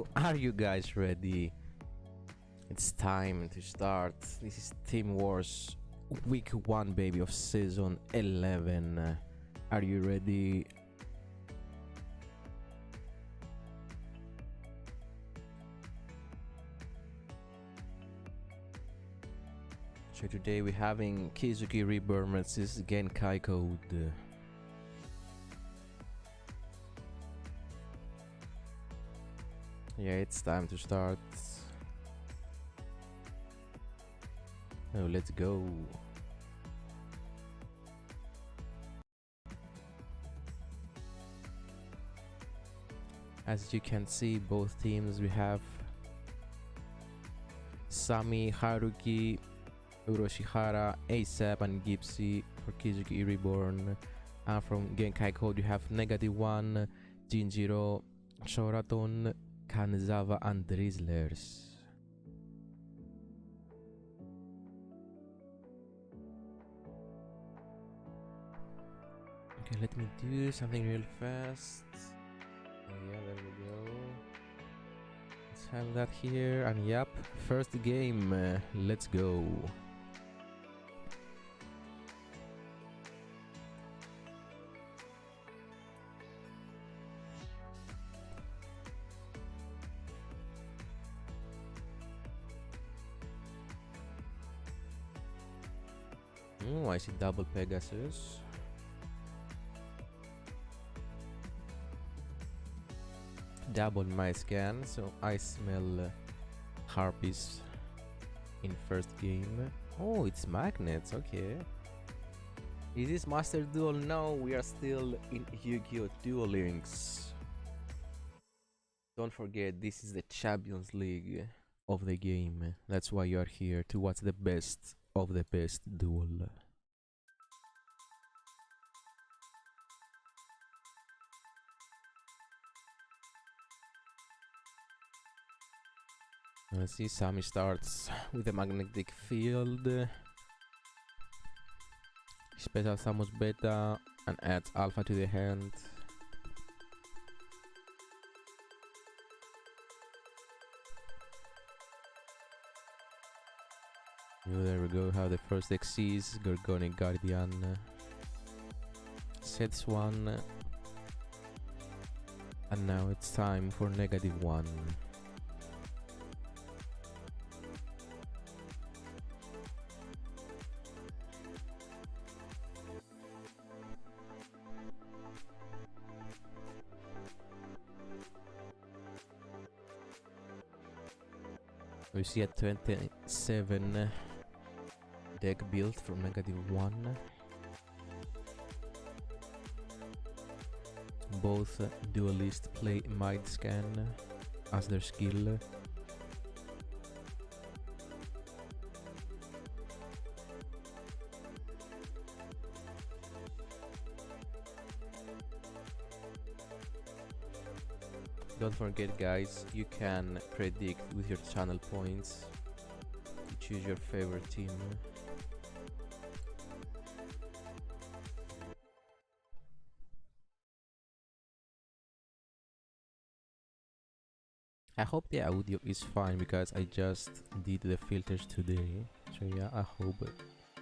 So, are you guys ready? It's time to start. This is Team Wars Week 1, baby, of Season 11. Are you ready? So today we're having Kizuki Reborn versus Genkai Code. Yeah, it's time to start. Oh, let's go. As you can see, both teams we have Sami, Haruki, Uroshihara, ASAP, and Gipsy for Kizuki Reborn. And from Genkai Code, you have -1, Jinjiro, Shoraton, Kanazawa, and Drizzlers. Okay, let me do something real fast. Oh yeah, there we go. Let's have that here, and yep, first game. Let's go. Oh, I see double Pegasus. Double my scan, so I smell harpies in first game. Oh, it's magnets, okay. Is this Master Duel? No, we are still in Yu-Gi-Oh! Duel Links. Don't forget, this is the Champions League of the game. That's why you are here, to watch the best of the best duel. Let's see, Sami starts with a magnetic field. Special summons beta and adds alpha to the hand. Oh, there we go, how the first Xyz, Gorgonic Guardian. Sets 1. And now it's time for -1. We see a 27 deck built from -1. Both duelists play Mind Scan as their skill. Don't forget, guys, you can predict with your channel points to choose your favorite team. I hope the audio is fine because I just did the filters today. So yeah, I hope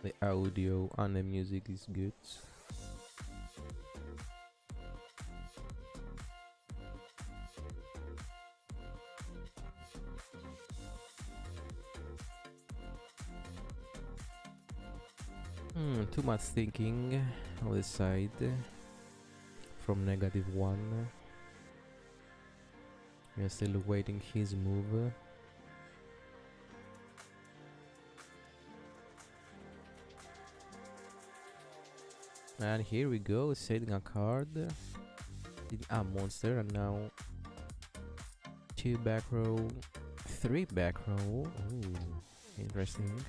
the audio and the music is good. Too much thinking on the side from -1. We are still waiting his move. And here we go, setting a card, a monster, and now 2 back row, 3 back row. Ooh, interesting.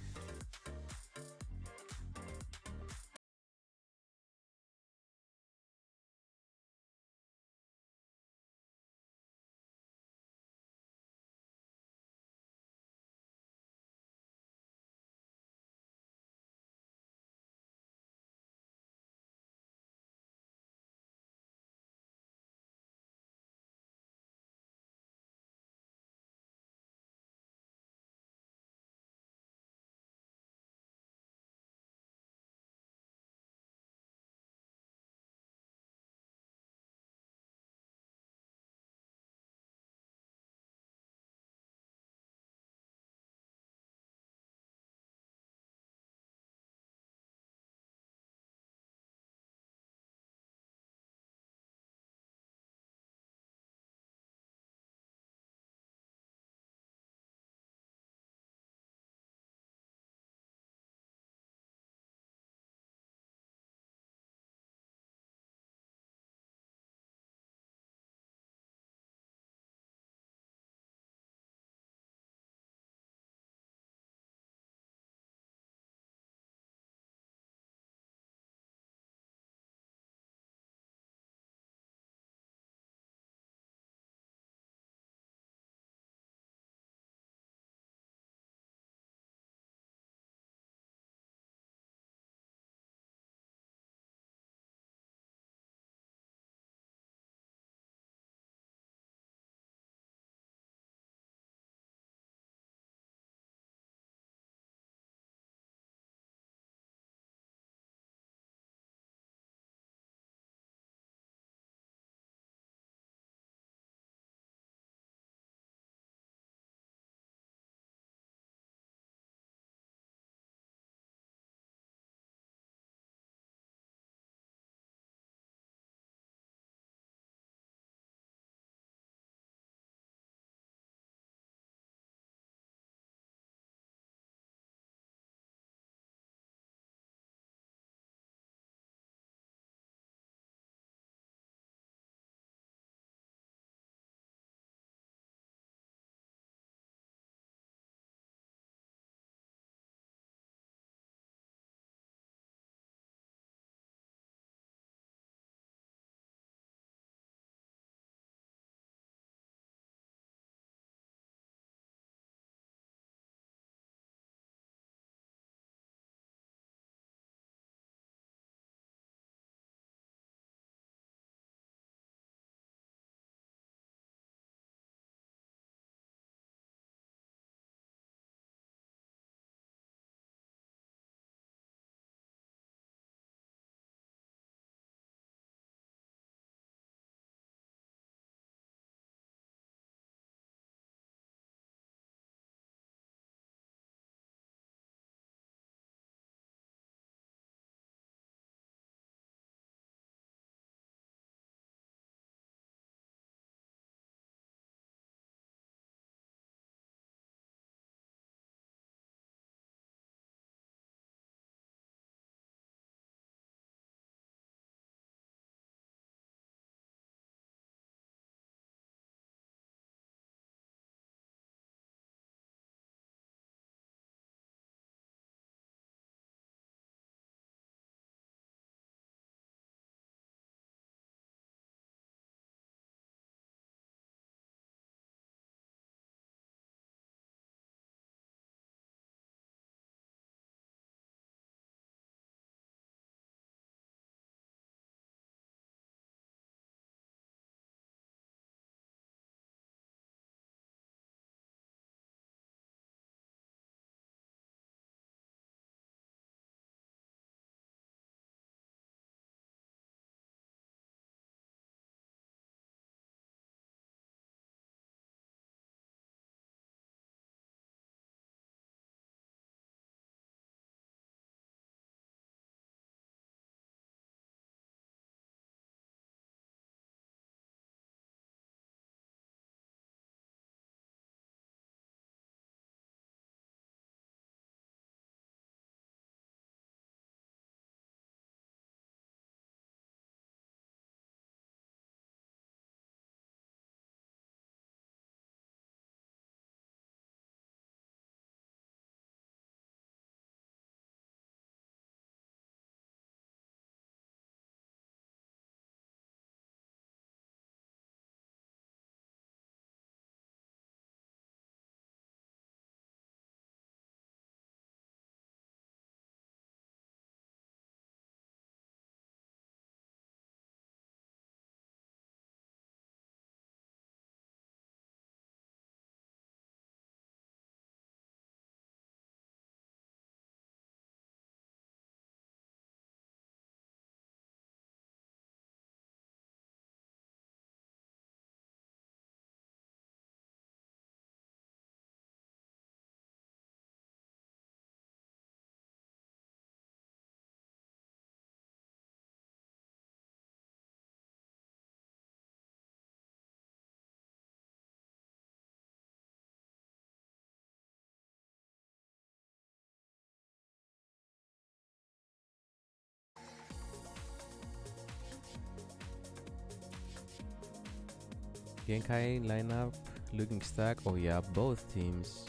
Genkai lineup looking stacked. Oh yeah, both teams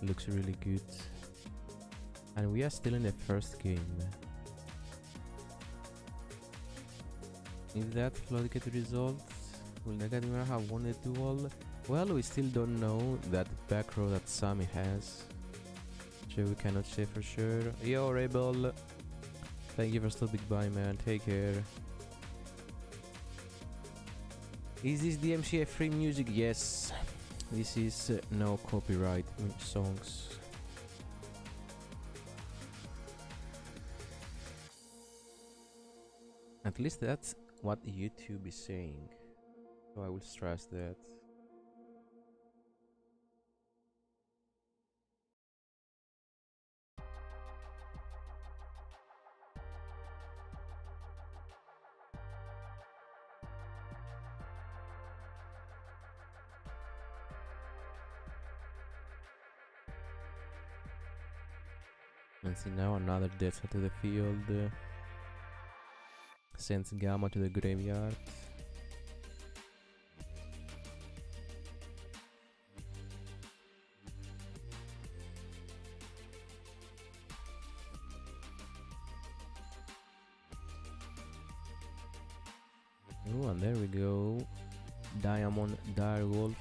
looks really good. And we are still in the first game. If that flood get resolved, will Negative have won the duel? Well, we still don't know that back row that Sami has. So we cannot say for sure. Yo, Rebel! Thank you for stopping by, man. Take care. Is this DMCA free music? Yes. This is no copyright songs. At least that's what YouTube is saying. So I will stress that. And see now another death to the field. Sends Gamma to the graveyard. Oh, and there we go. Diamond Direwolf.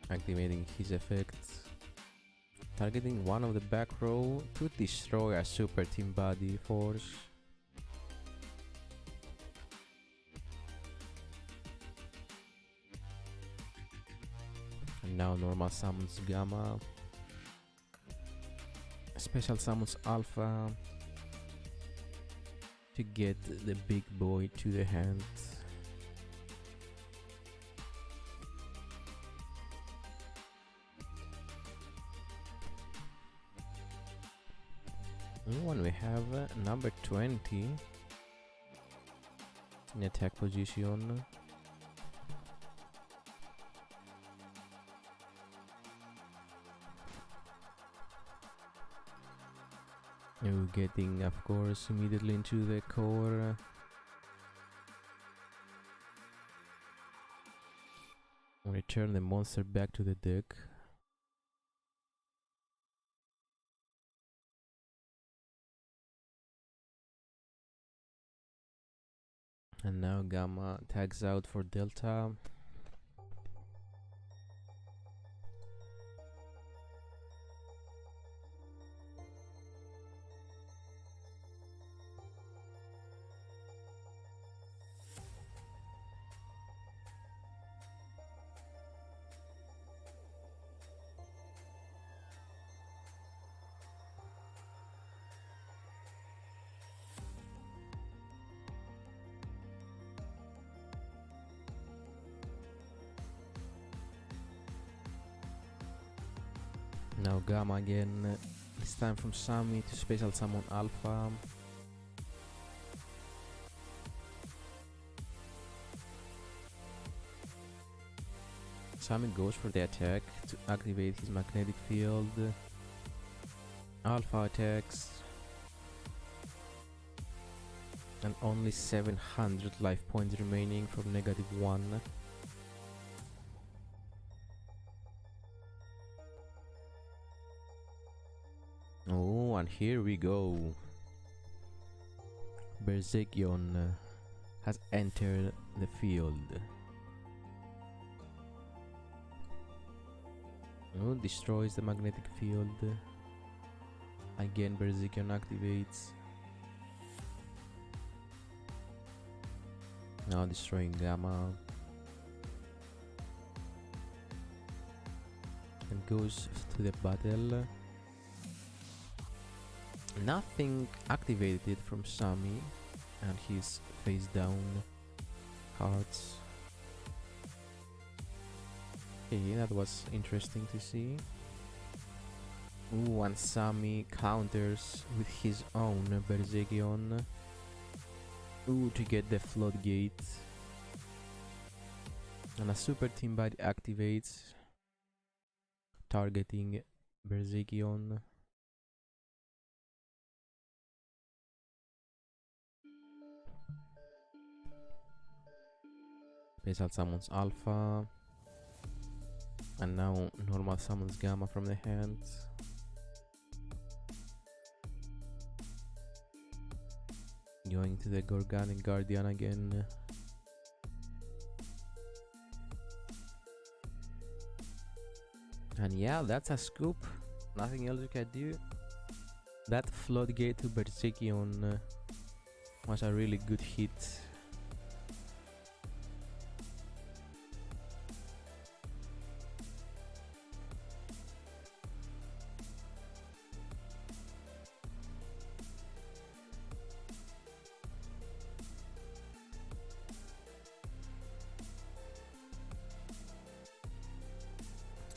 Activating his effects. Targeting one of the back row to destroy a super team body force. And now normal summons Gamma. Special summons Alpha. To get the big boy to the hand. When we have number 20 in attack position. You're getting, of course, immediately into the core. Return the monster back to the deck. And now Gamma tags out for Delta. Now Gamma again, this time from Sami to special summon Alpha. Sami goes for the attack to activate his magnetic field. Alpha attacks. And only 700 life points remaining from -1. Oh, and here we go. Berserkion has entered the field. Oh, destroys the magnetic field. Again, Berserkion activates. Now destroying Gamma. And goes to the battle. Nothing activated from Sami, and he's face down cards. Okay, that was interesting to see. Ooh, and Sami counters with his own Berserkion. Ooh, to get the floodgate. And a super team body activates, targeting Berserkion. Special summons alpha. And now normal summons gamma from the hand. Going to the Gorgon and Guardian again. And yeah, that's a scoop. Nothing else you can do. That floodgate to Berserkion was a really good hit.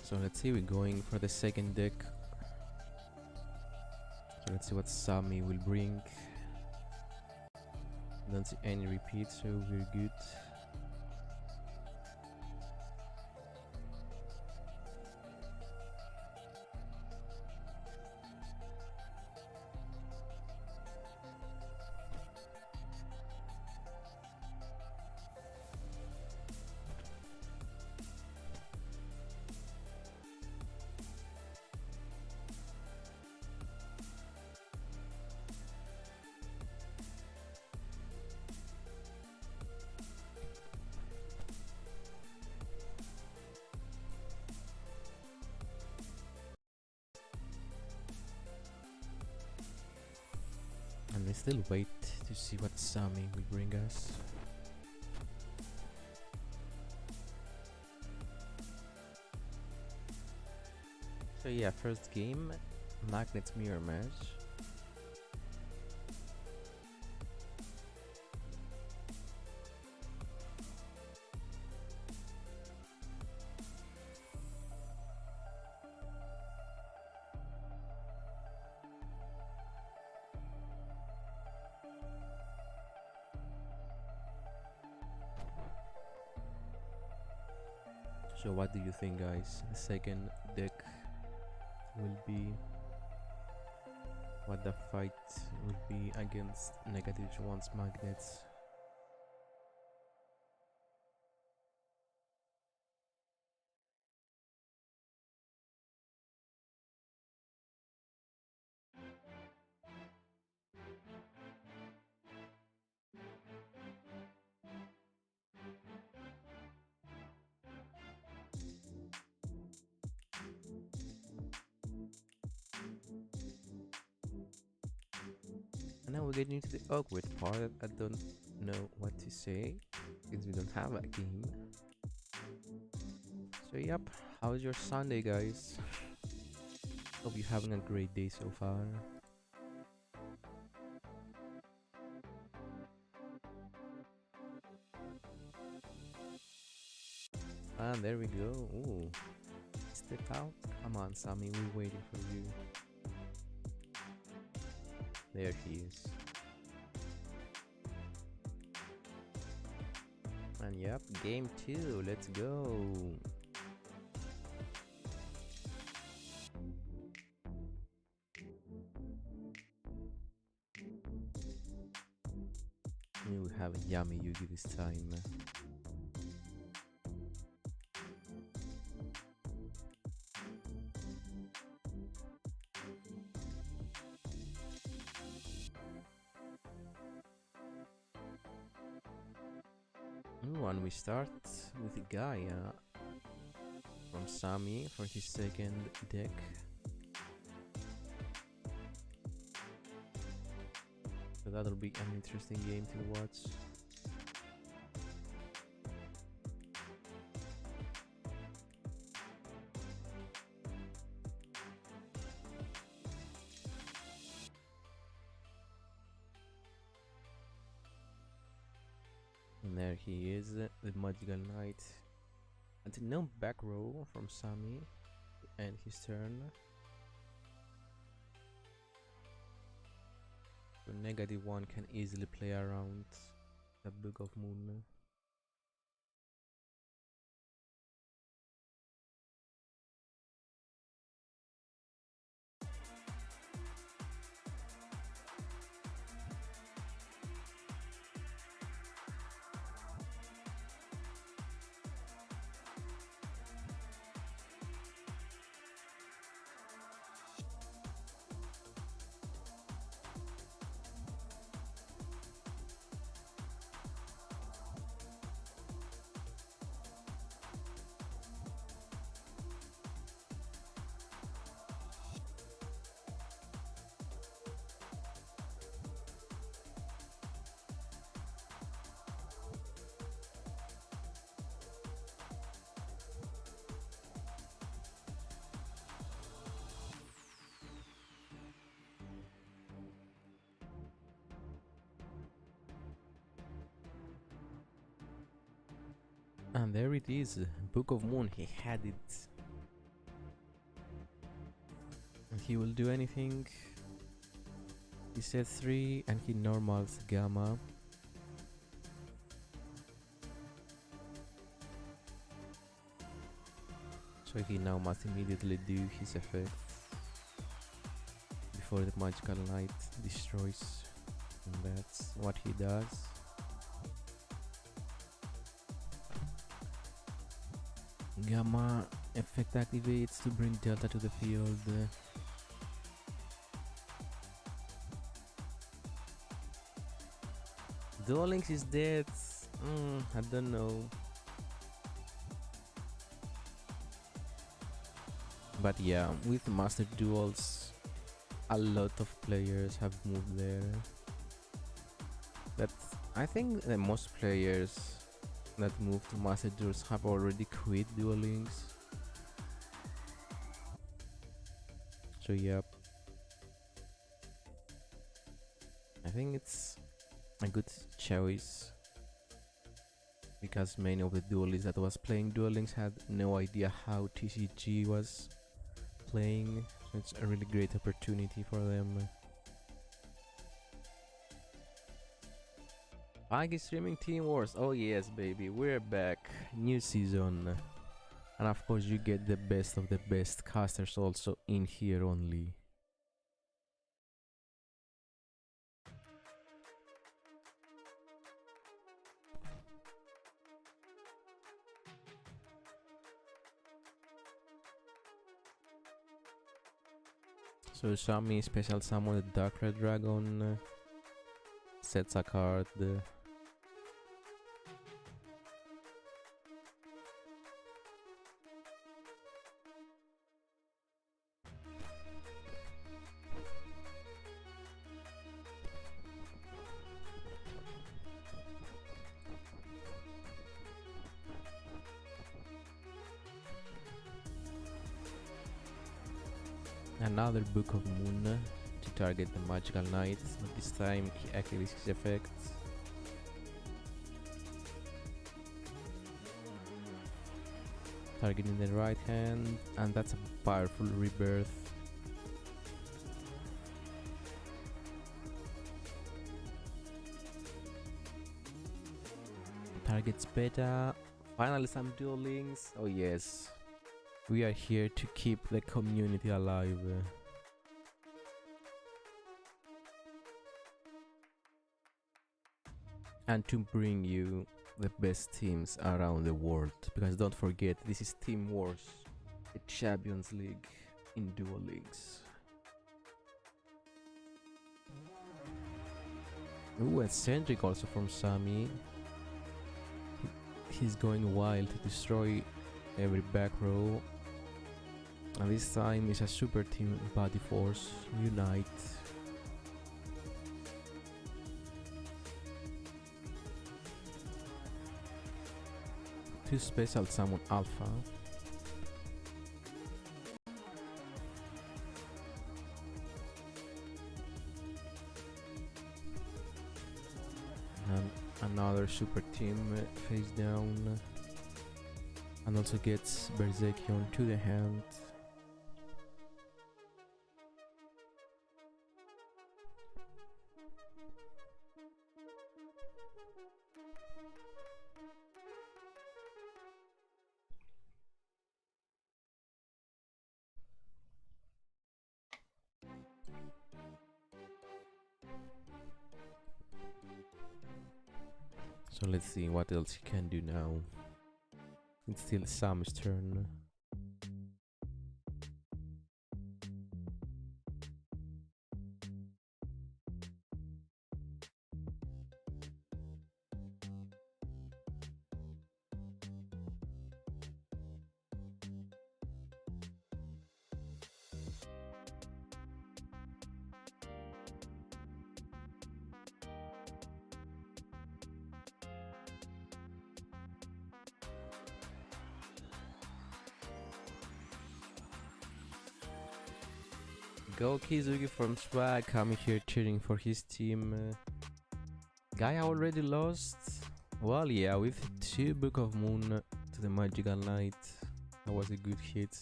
So let's see, we're going for the second deck. So let's see what Sami will bring. Don't see any repeats, so we're good. And we still wait to see what Sami will bring us. So yeah, first game, Magnet's Mirror Match. So what do you think, guys? The second deck will be, what the fight will be against -1's Magnets. And now we're getting into the awkward part. I don't know what to say since we don't have a game. So yep, how's your Sunday, guys? Hope you're having a great day so far. And there we go. Ooh, step out. Come on, Sami, we're waiting for you. There he is. And yep, game 2, let's go. We will have Yummy Yugi this time. Ooh, and we start with Gaia from Sami for his second deck. So that'll be an interesting game to watch. And there he is, the Magical Knight. And no back row from Sami to end his turn. So -1 can easily play around the Book of Moon. And there it is, Book of Moon. He had it. And he will do anything. He said 3 and he normals Gamma. So he now must immediately do his effect before the magical knight destroys. And that's what he does. Gamma effect activates to bring Delta to the field. Duel Links is dead. I don't know. But yeah, with Master Duels, a lot of players have moved there. I think that most players that move to Master Duels have already quit Duel Links. So yeah, I think it's a good choice because many of the duelists that was playing Duel Links had no idea how TCG was playing, so it's a really great opportunity for them. Punkie streaming Team Wars. Oh yes, baby, we're back. New season. And of course you get the best of the best casters also in here only. So Shami special summon the Dark Red Dragon, sets a card. Another Book of Moon to target the magical knight, but this time he activates his effects. Targeting the right hand, and that's a powerful rebirth. Targets beta. Finally some Duel Links. Oh yes. We are here to keep the community alive. And to bring you the best teams around the world. Because don't forget, this is Team Wars, the Champions League in Duel Links. Ooh, eccentric also from Sami. He's going wild to destroy every back row. And this time is a super team body force. Unite. Two special summon alpha. And another super team face down. And also gets Berserkion to the hand. So let's see what else he can do now. It's still Sam's turn. Go Kizuki from Swag coming here cheering for his team. Gaia already lost. Well, yeah, with 2 Book of Moon to the Magical Knight, that was a good hit.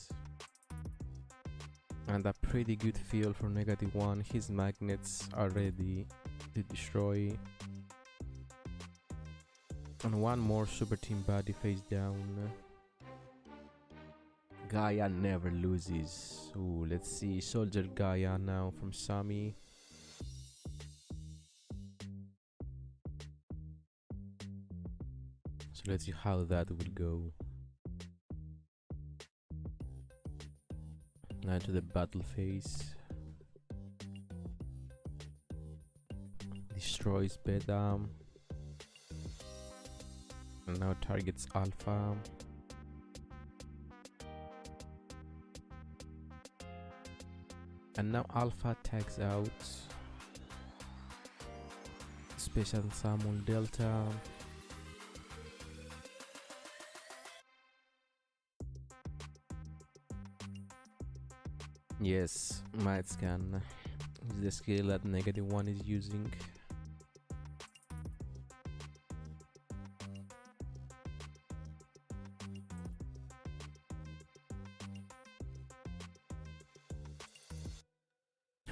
And a pretty good feel for -1. His magnets are ready to destroy. And one more Super Team Body face down. Gaia never loses. Ooh, let's see. Soldier Gaia now from Sami. So let's see how that will go. Now to the battle phase. Destroys Beta. And now targets Alpha. And now Alpha tags out. Special Summon Delta. Yes, Might Scan is the skill that -1 is using.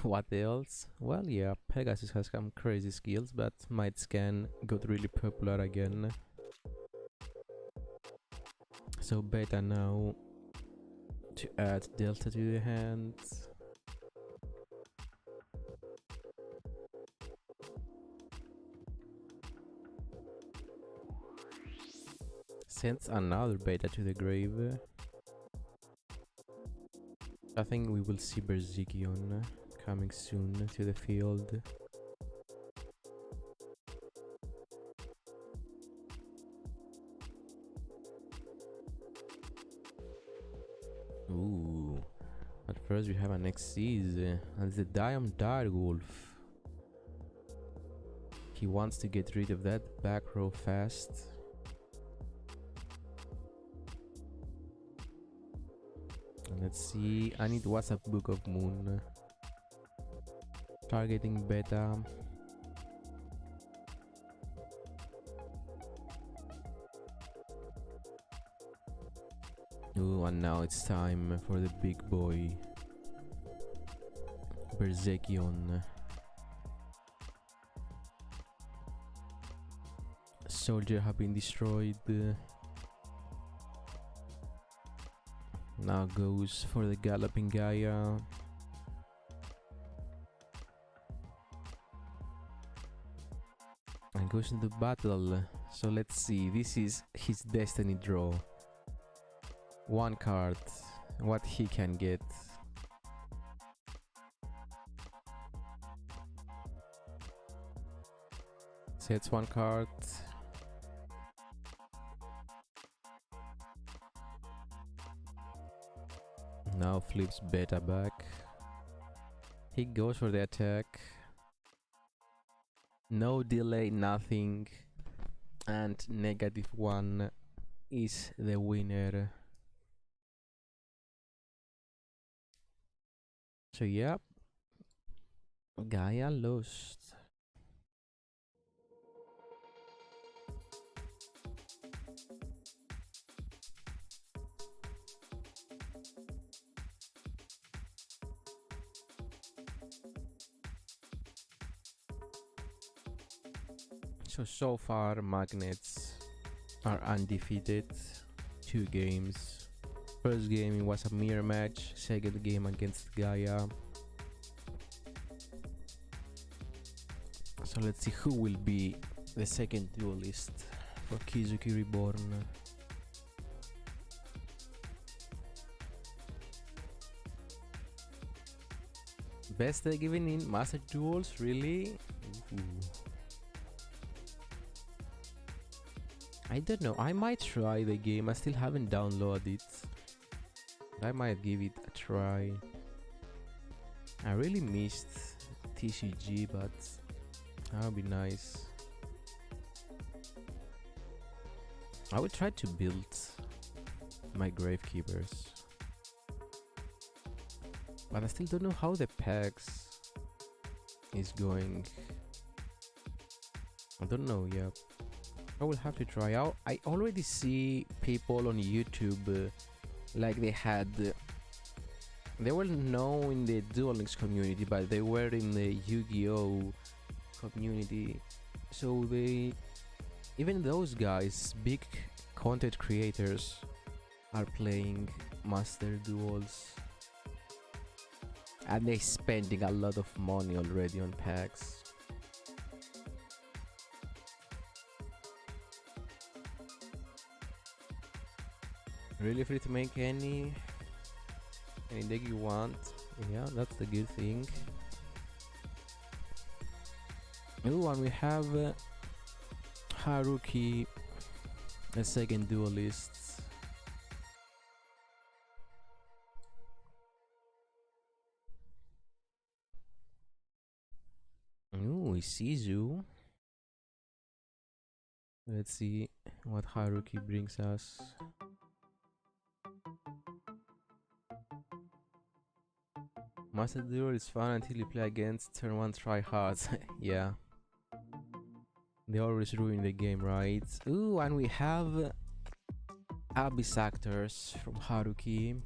What else? Well, yeah, Pegasus has some crazy skills, but Might Scan got really popular again. So Beta now to add Delta to the hand. Sends another Beta to the grave. I think we will see Berzikion coming soon to the field. Ooh. But first we have an Xyz and the Diamond Direwolf. He wants to get rid of that back row fast. And let's see, I need WhatsApp Book of Moon. Targeting Beta. Ooh, and now it's time for the big boy. Berzikion. Soldier have been destroyed. Now goes for the Galloping Gaia. And goes into battle. So let's see, this is his destiny draw. One card, what he can get. Sets one card. Now flips Beta back. He goes for the attack. No delay, nothing. And -1 is the winner. So yeah, Gaia lost. So far Magnets are undefeated. 2 games. First game it was a mirror match. Second game against Gaia. So let's see who will be the second duelist for Kizuki Reborn. Best they're giving in Master Duels, really? Ooh. I don't know, I might try the game, I still haven't downloaded it. I might give it a try. I really missed TCG, but that would be nice. I would try to build my Gravekeepers. But I still don't know how the packs is going. I don't know yet. I will have to try out. I already see people on YouTube like they were known in the Duel Links community, but they were in the Yu-Gi-Oh community. So even those guys, big content creators, are playing Master Duels, and they're spending a lot of money already on packs. Really free to make any deck you want. Yeah, that's the good thing. Ooh, and we have Haruki, a second duelist. Ooh, Isizu. Let's see what Haruki brings us. Master Duel is fun until you play against turn 1 tryhards. Yeah. They always ruin the game, right? Ooh, and we have Abyss Actors from Haruki.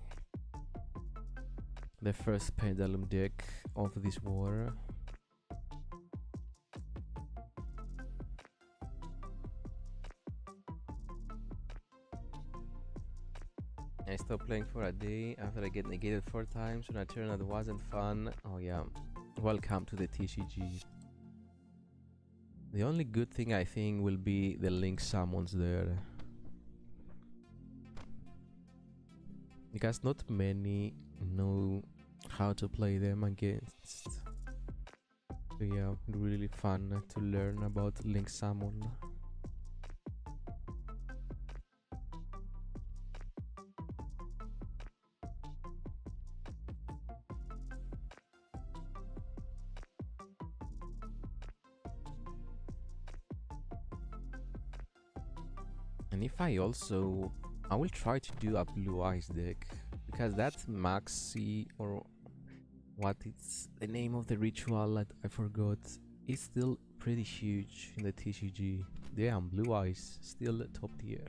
The first Pendulum deck of this war. I stopped playing for a day after I get negated 4 times on a turn that wasn't fun. Oh yeah, welcome to the TCG. The only good thing I think will be the Link summons there, because not many know how to play them against. So yeah, really fun to learn about Link summon. And if I will try to do a blue eyes deck, because that Maxi, or what it's the name of the ritual that I forgot, is still pretty huge in the TCG. Damn, blue eyes still top tier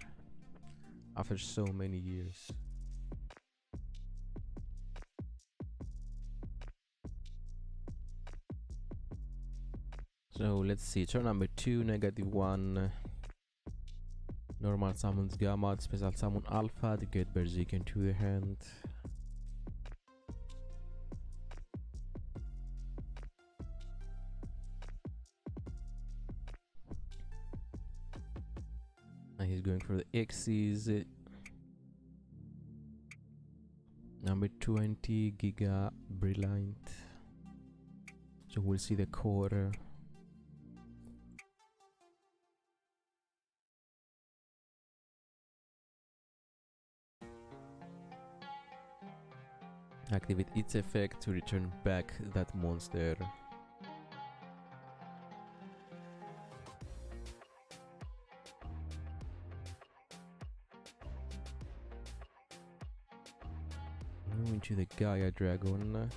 after so many years. So let's see, turn number 2, -1. Normal summons Gamma, special summon Alpha to get Berserk into the hand. And he's going for the X's. Number 20, Giga Brilliant. So we'll see the core. Activate its effect to return back that monster. Into the Gaia Dragon.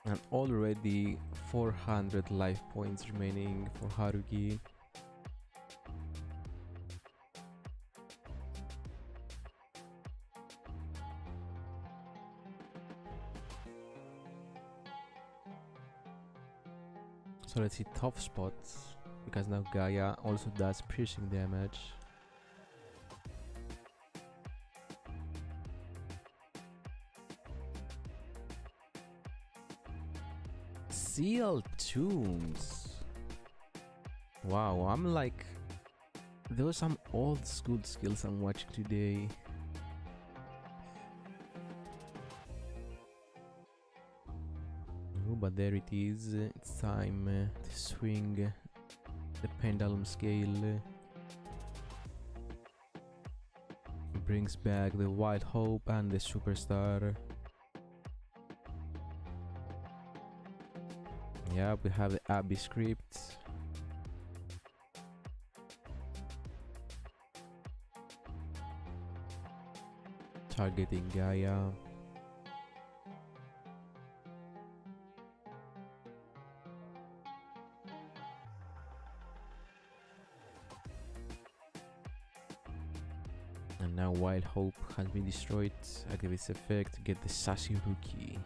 And already 400 life points remaining for Haruki. So let's see top spots, because now Gaia also does piercing damage. Seal Tombs. Wow, I'm like, there were some old school skills I'm watching today. Oh, but there it is. It's time to swing the pendulum scale. Brings back the Wild Hope and the Superstar. Yeah, we have the Abbey script. Targeting Gaia. while hope has been destroyed, activate this effect, get the Sashiruki.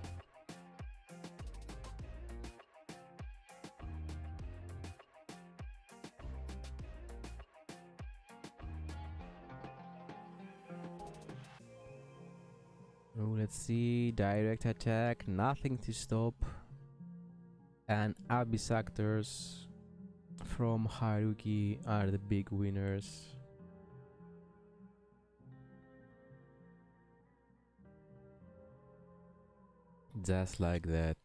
Oh, let's see, direct attack, nothing to stop. And Abyss Actors from Haruki are the big winners. Just like that.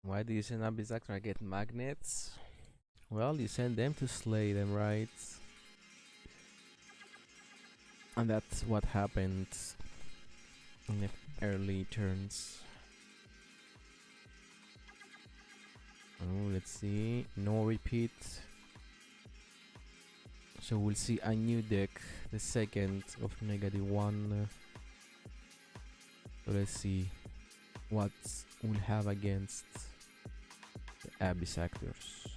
Why do you send Abyss Actor? I get magnets? Well, you send them to slay them, right? And that's what happened in the early turns. Oh, let's see. No repeat. So we'll see a new deck, the second of -1. So let's see what we'll have against the Abyss Actors.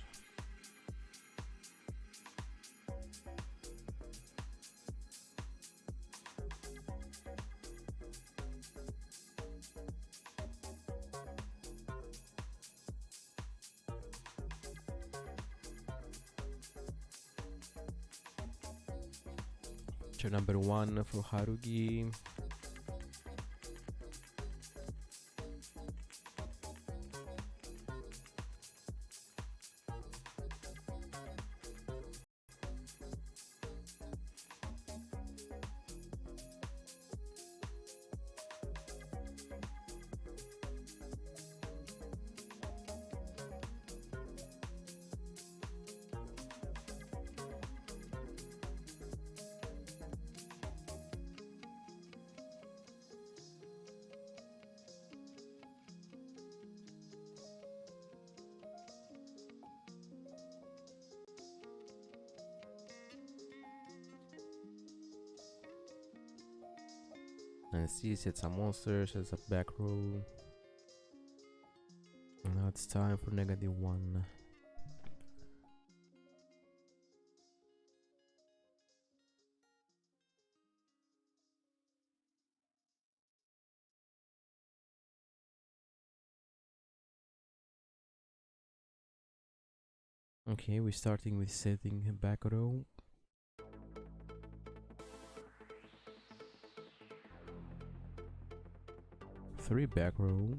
Turn number 1 for Haruki. And see, sets a monster, sets a back row. And now it's time for -1. Okay, we're starting with setting back row. Three back row.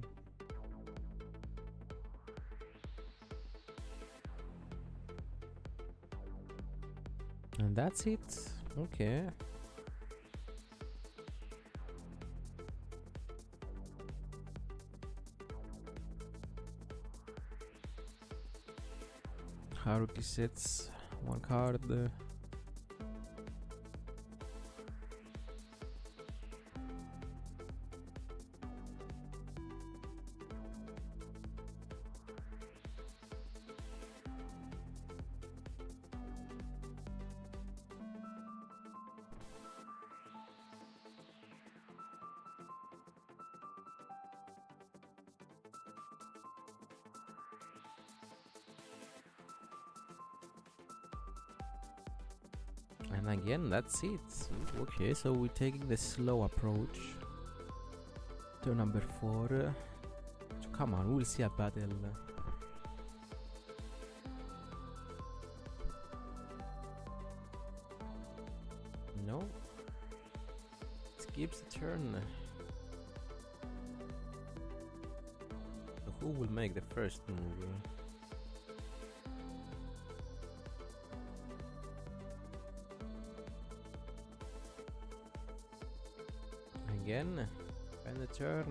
And that's it. Okay. Haruki sets one card. And again, that's it. Okay, so we're taking the slow approach. Turn number 4. So come on, we'll see a battle. No. Skips the turn. So who will make the first move? Again, and the turn.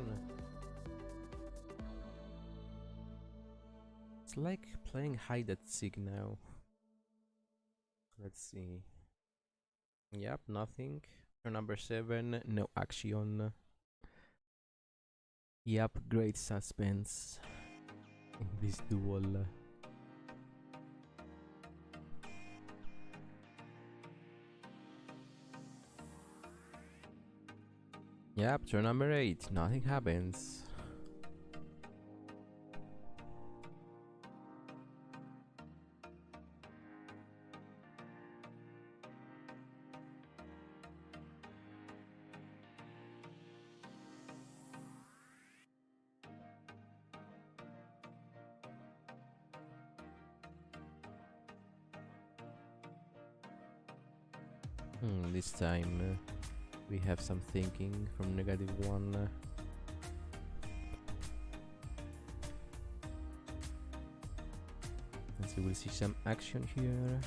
It's like playing hide and seek now. Let's see. Yep, nothing. Turn number 7, no action. Yep, great suspense in this duel. Yep, turn number 8. Nothing happens. This time we have some thinking from -1. And so we'll see some action here.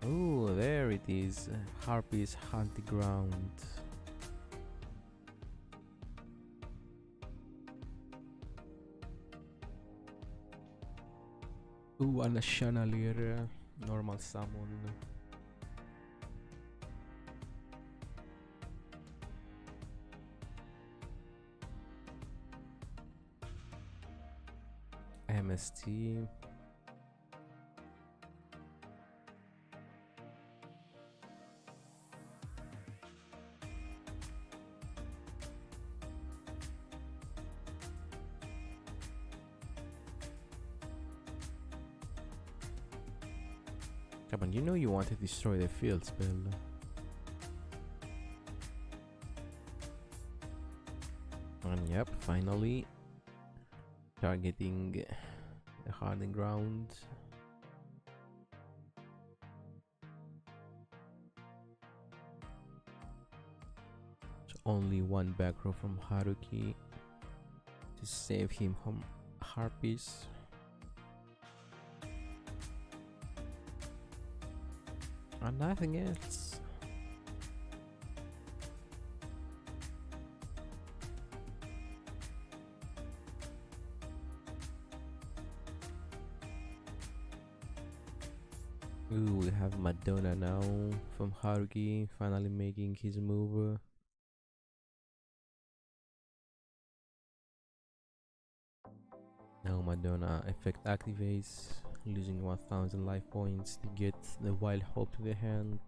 Oh, there it is. Harpies hunting ground. Ooh, and a chandelier. Normal summon. MST. Come on, you know you want to destroy the field spell. And yep, finally targeting the hardened ground. So only one back row from Haruki to save him from Harpies. And nothing else. Ooh, we have Madonna now from Haruki, finally making his move. Now Madonna effect activates, losing 1000 life points to get the Wild Hope to the hand.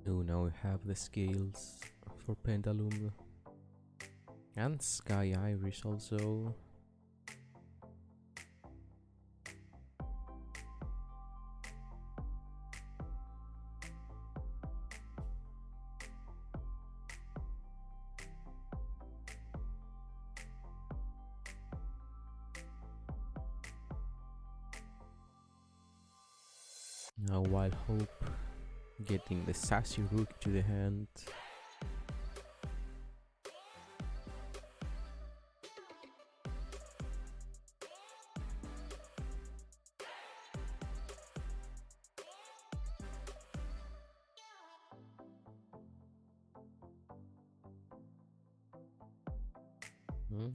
Oh, now we have the scales for Pendulum. And Sky Iris also. Now Wild Hope getting the Sassy Rook to the hand.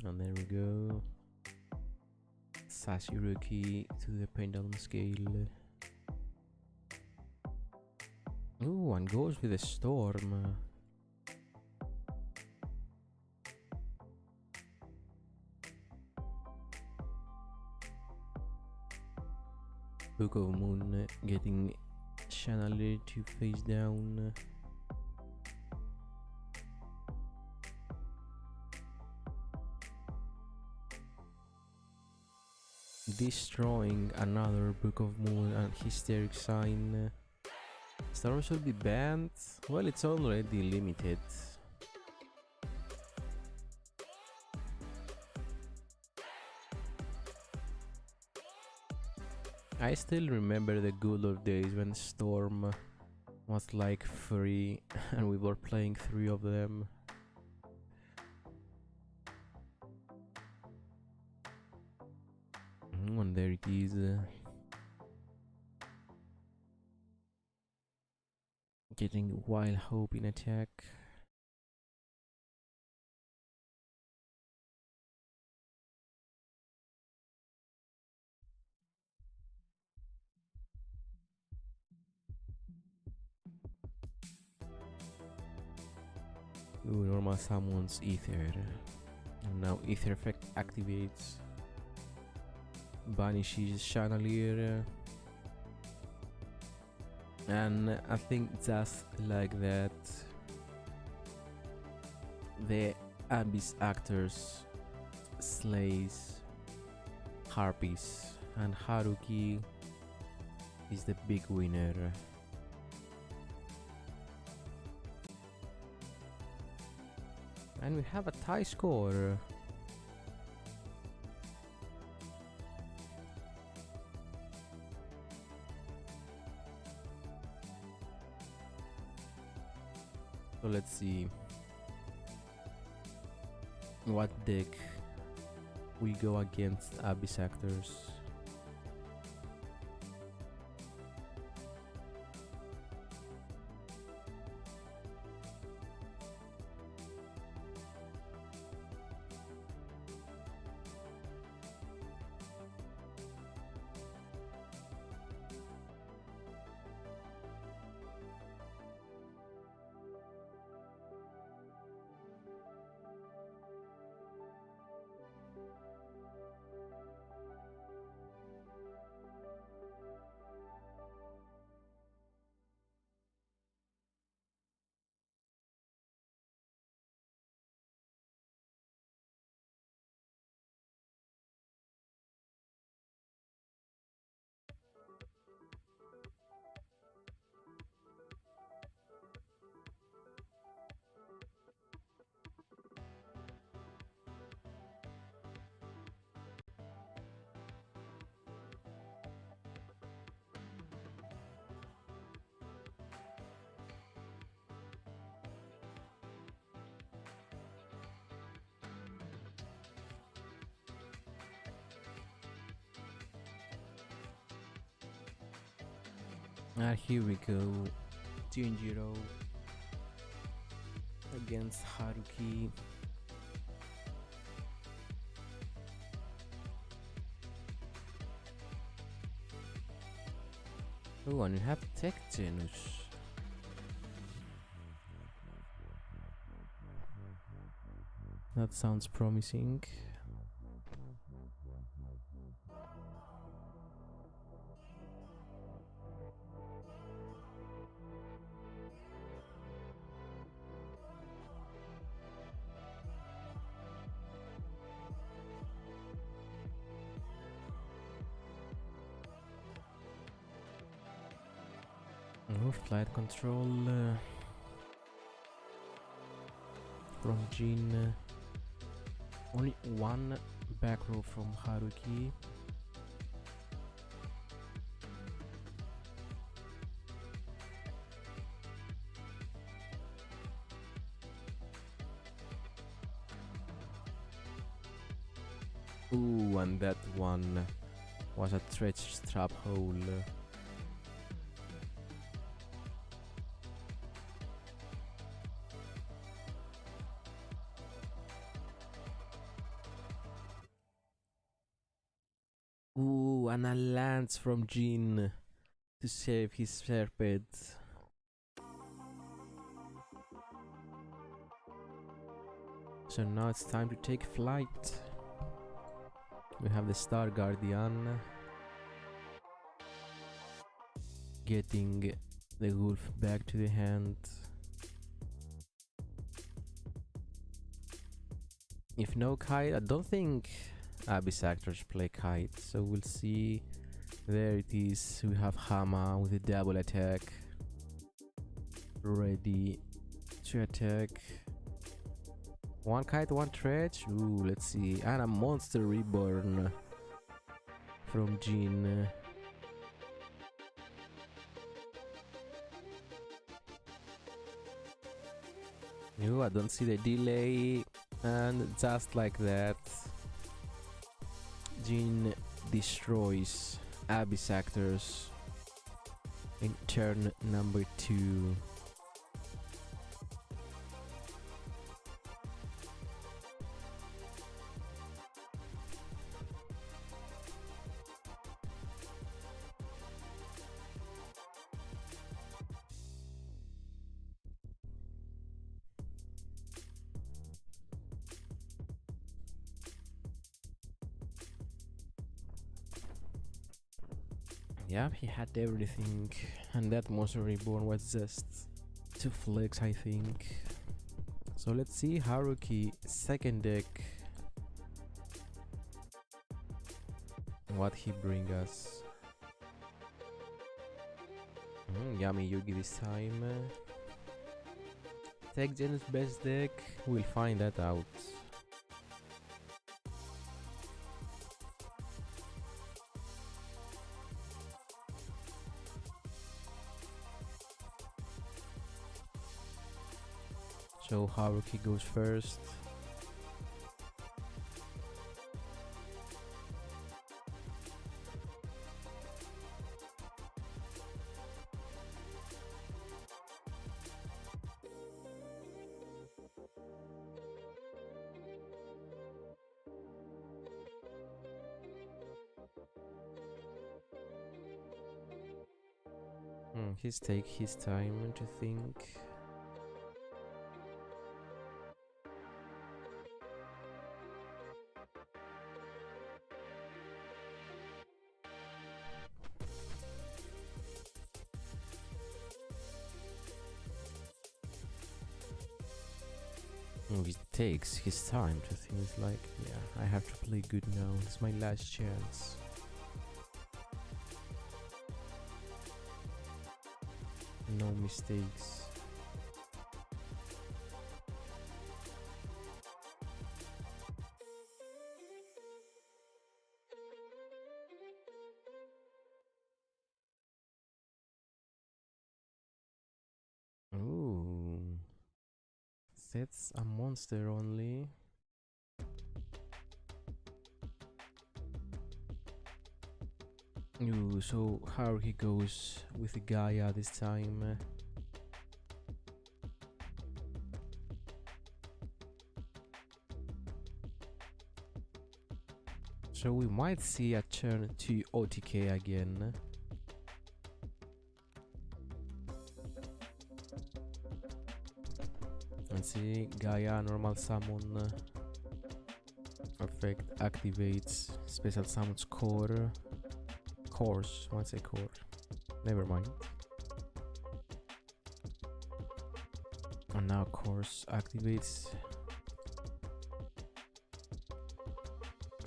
And there we go. Sassy Rookie to the Pendulum Scale. Ooh, and goes with a Storm. Book of Moon getting Chandelier to face down. Destroying another Book of Moon and Hysteric Sign. Storm should be banned. Well, it's already limited. I still remember the good old days when Storm was like free and we were playing 3 of them. And there it is. Getting Wild Hope in attack. Ooh, normal summons Ether. And now Ether effect activates. banishes Chandelier, and I think just like that, the Abyss actors slays Harpies, and Haruki is the big winner. And we have a tie score. So let's see what deck we go against Abyss actors. Here we go. Jinjiro against Haruki. Oh, and we have Tech Genus. That sounds promising. Oh, flight control from Jin. Only one back row from Haruki. Ooh, and that one was a treacherous trap hole. Ooh, and a lance from Jin to save his serpent. So now it's time to take flight. We have the Star Guardian getting the wolf back to the hand. If no kite, I don't think Abyss actors play kite, so we'll see. There it is. We have Hama with a double attack, ready to attack. One kite, one trench. Ooh, let's see. And a monster reborn from Jin. Ooh, I don't see the delay. And just like that, Jin destroys Abyss actors in turn number 2. Yeah, he had everything, and that monster reborn was just to flex, I think. So let's see Haruki second deck, what he bring us. Yummy Yugi this time. Tech Gen's best deck, we'll find that out. So Haruki goes first. He's take his time to think. He takes his time to think. It's like, yeah, I have to play good now. It's my last chance. No mistakes. Ooh. Sets a monster only. Ooh, so Haruki goes with Gaia this time. So we might see a turn to OTK again. Let's see, Gaia normal summon effect activates special summons core. Course, what's a core? Never mind. And now course activates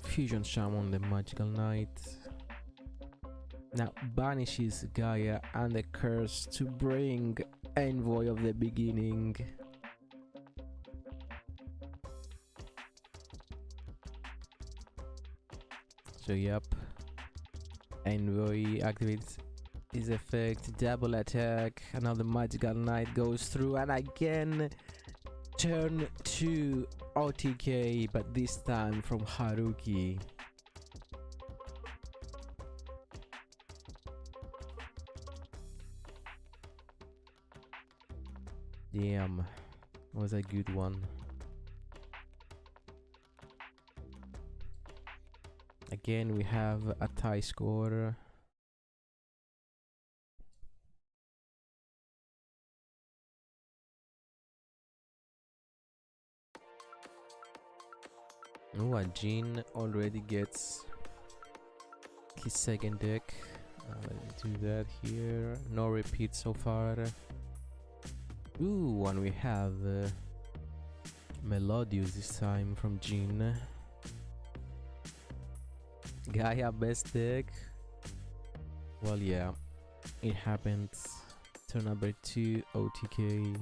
Fusion Shaman, the Magical Knight. Now banishes Gaia and the curse to bring Envoy of the Beginning. So yep, Envoy activates his effect, double attack, another Magical Knight goes through, and again turn 2 OTK, but this time from Haruki. Damn, was a good one. Again, we have a tie score. Oh, a Jin already gets his second deck. Let's do that here. No repeat so far. Ooh, and we have Melodious this time from Jin. Gaia best deck. Well, yeah, it happens. Turn number 2 OTK.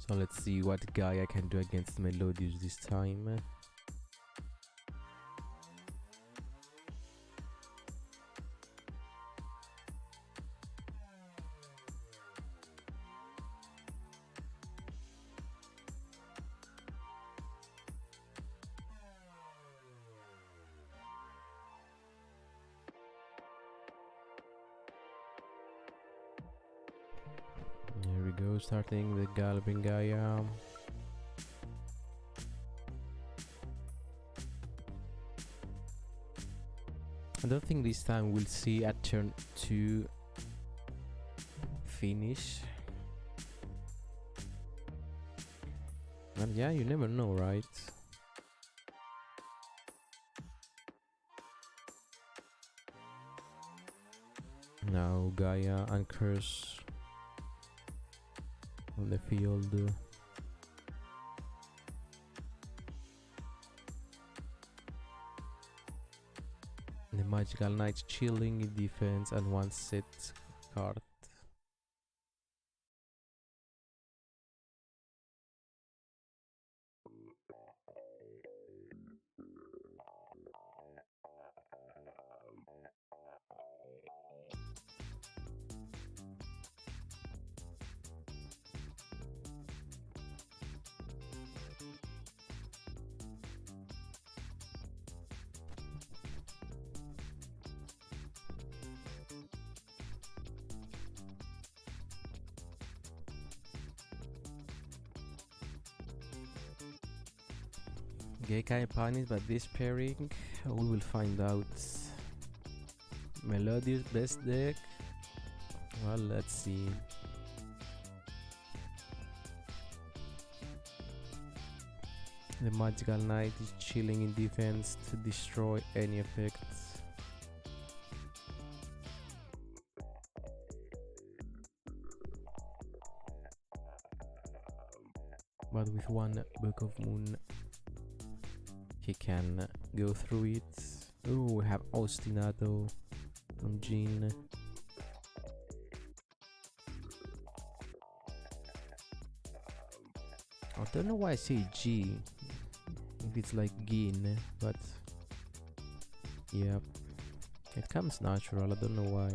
So let's see what Gaia can do against Melodious this time. Here we go, starting with Galloping Gaia. I don't think this time we'll see a turn 2 finish. But yeah, you never know, right? Now Gaia anchors on the field. The Magical Knight chilling in defense and one set card. Genkai punished by this pairing. We will find out. Melodious best deck. Well, let's see. The Magical Knight is chilling in defense to destroy any effects. But with one Book of Moon, he can go through it. Oh, we have Ostinato from Jean. I don't know why I say G, if it's like Gin, but yeah, it comes natural, I don't know why.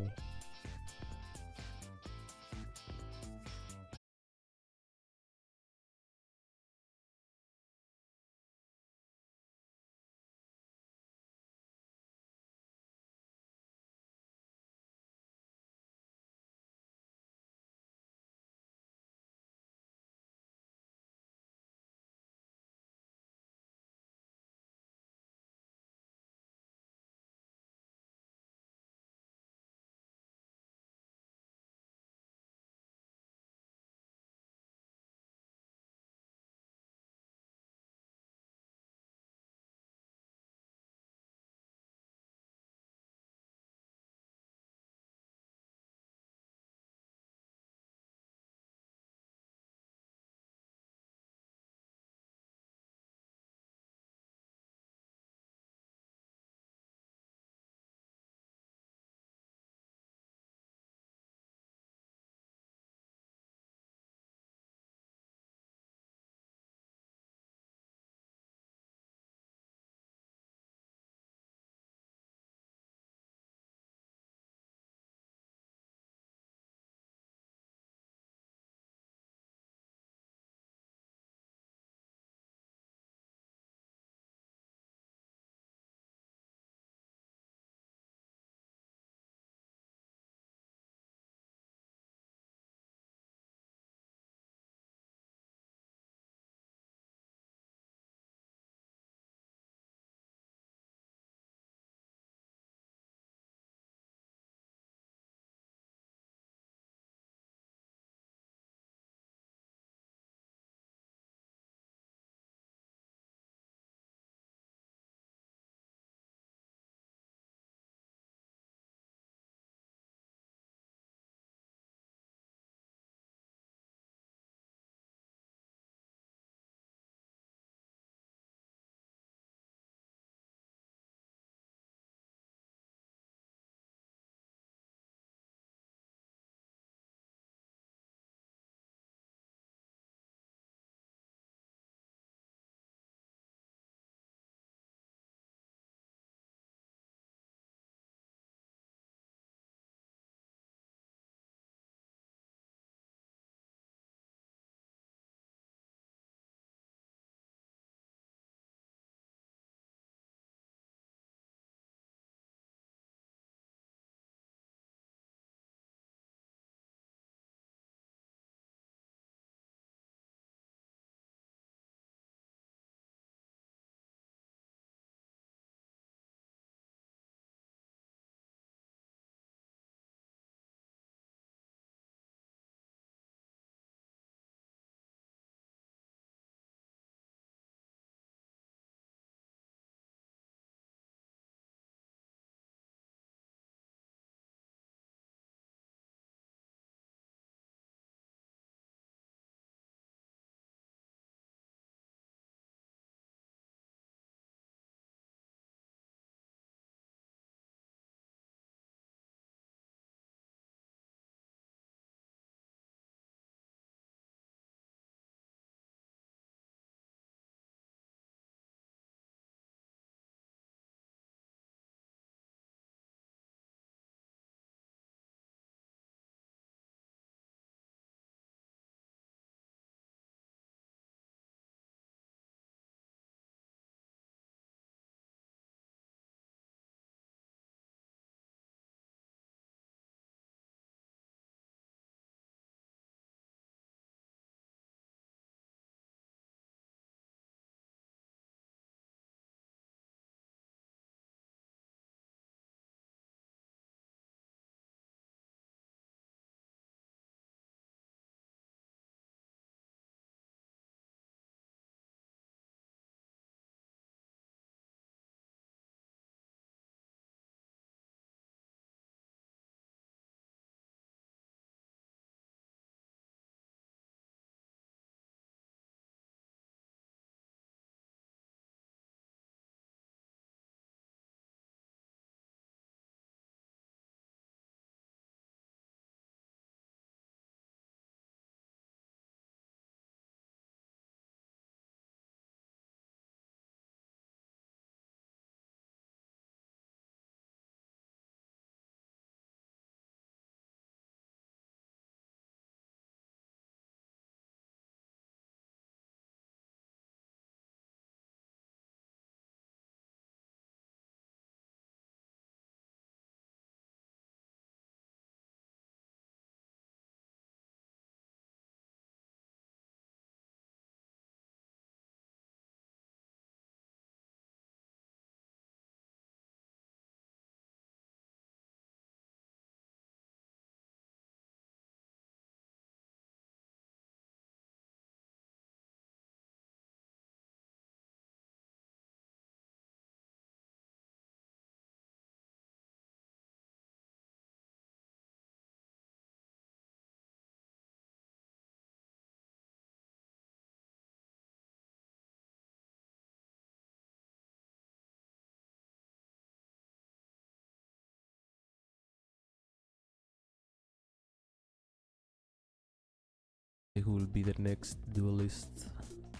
who will be the next duelist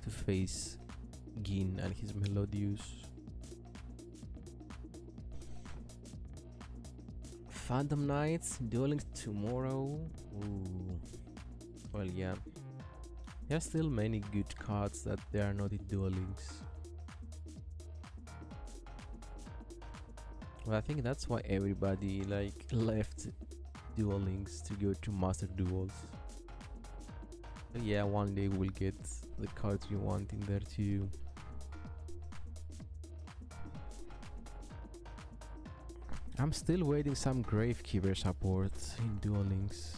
to face Gin and his Melodius. Phantom Knights, Duel Links tomorrow. Ooh. Well, yeah. There are still many good cards that they are not in Duel Links. Well, I think that's why everybody like left Duel Links to go to Master Duels. But yeah, one day we'll get the cards we want in there too. I'm still waiting some Gravekeeper support in Duel Links.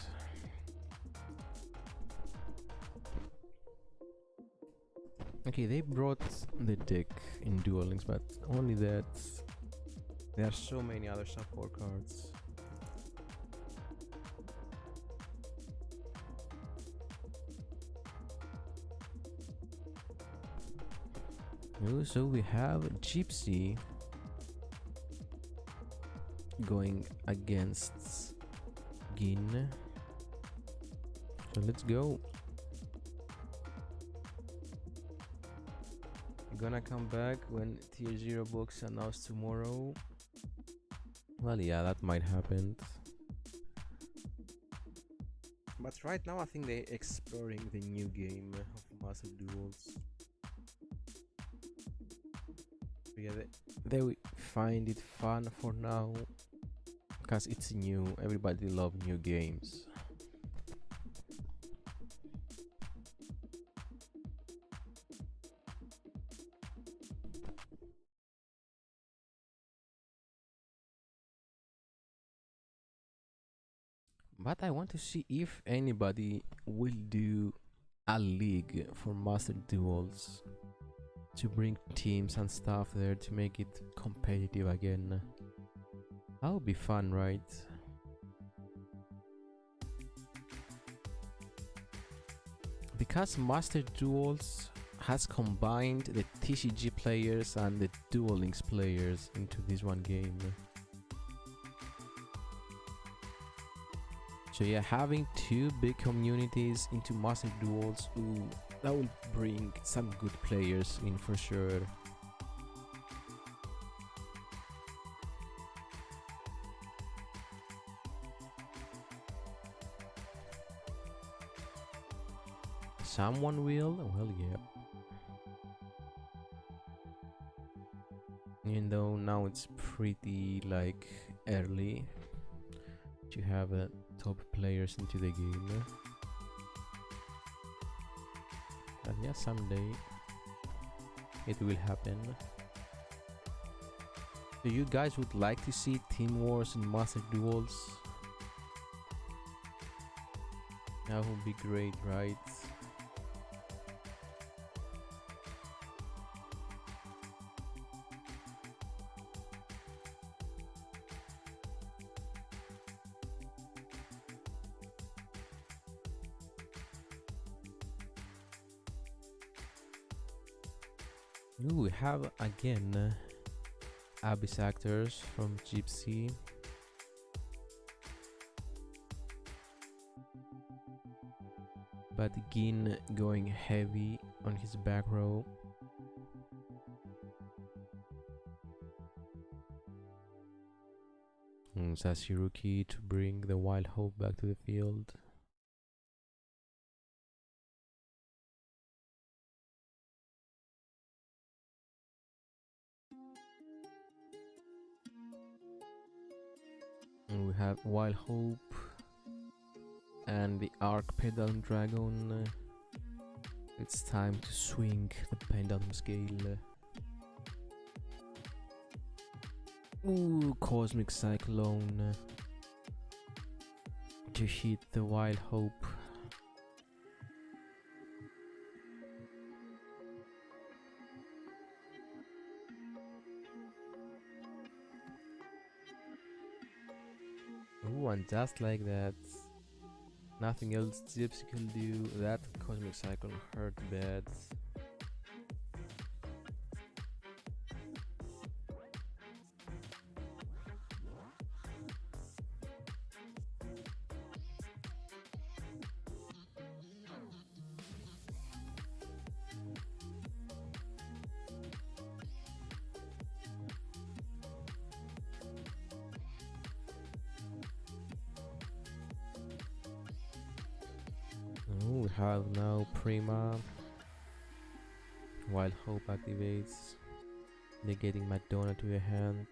Okay, they brought the deck in Duel Links, but only that. There are so many other support cards. Ooh, so we have Gypsy going against Gin. So let's go. Gonna come back when tier 0 box announced tomorrow. Well, yeah, that might happen. But right now I think they're exploring the new game of Master Duels. Yeah, they find it fun for now because it's new. Everybody loves new games. But I want to see if anybody will do a league for Master Duels to bring teams and stuff there to make it competitive again. That would be fun, right? Because Master Duels has combined the TCG players and the Duel Links players into this one game. So yeah, having two big communities into Master Duels, ooh, that will bring some good players in for sure. Someone will? Well, yeah. Even though now it's pretty like early to have top players into the game. But yeah, someday it will happen. So you guys would like to see Team Wars and Master Duels? That would be great, right? Ooh, we have again Abyss Actors from Gypsy. But Gin going heavy on his back row. Sasiruki to bring the Wild Hope back to the field. And we have Wild Hope and the Arc Pendulum Dragon. It's time to swing the pendulum scale. Ooh, Cosmic Cyclone to hit the Wild Hope. Ooh, and just like that, nothing else Gypsy can do. That Cosmic Cyclone hurt bad. have now Prima. While Hope activates, negating Madonna to the hand.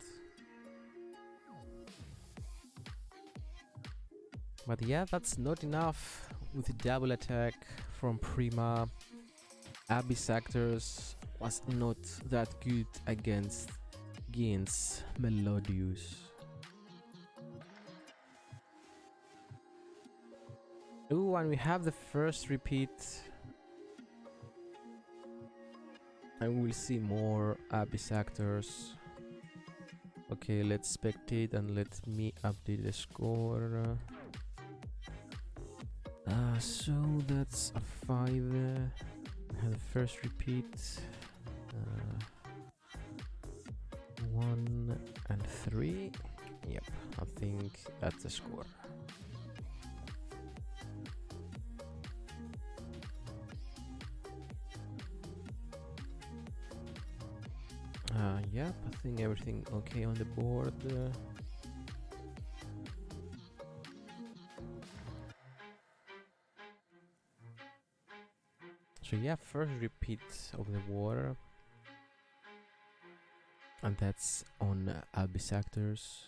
But yeah, that's not enough. With a double attack from Prima, Abyss Actors was not that good against Gin's Melodious. Ooh, and we have the first repeat. And we'll see more Abyss Actors. Okay, let's spectate and let me update the score. So that's a 5. The first repeat. 1 and 3. Yep, I think that's the score. Yep, I think everything okay on the board. So yeah, first repeat of the war. And that's on Abyss Actors.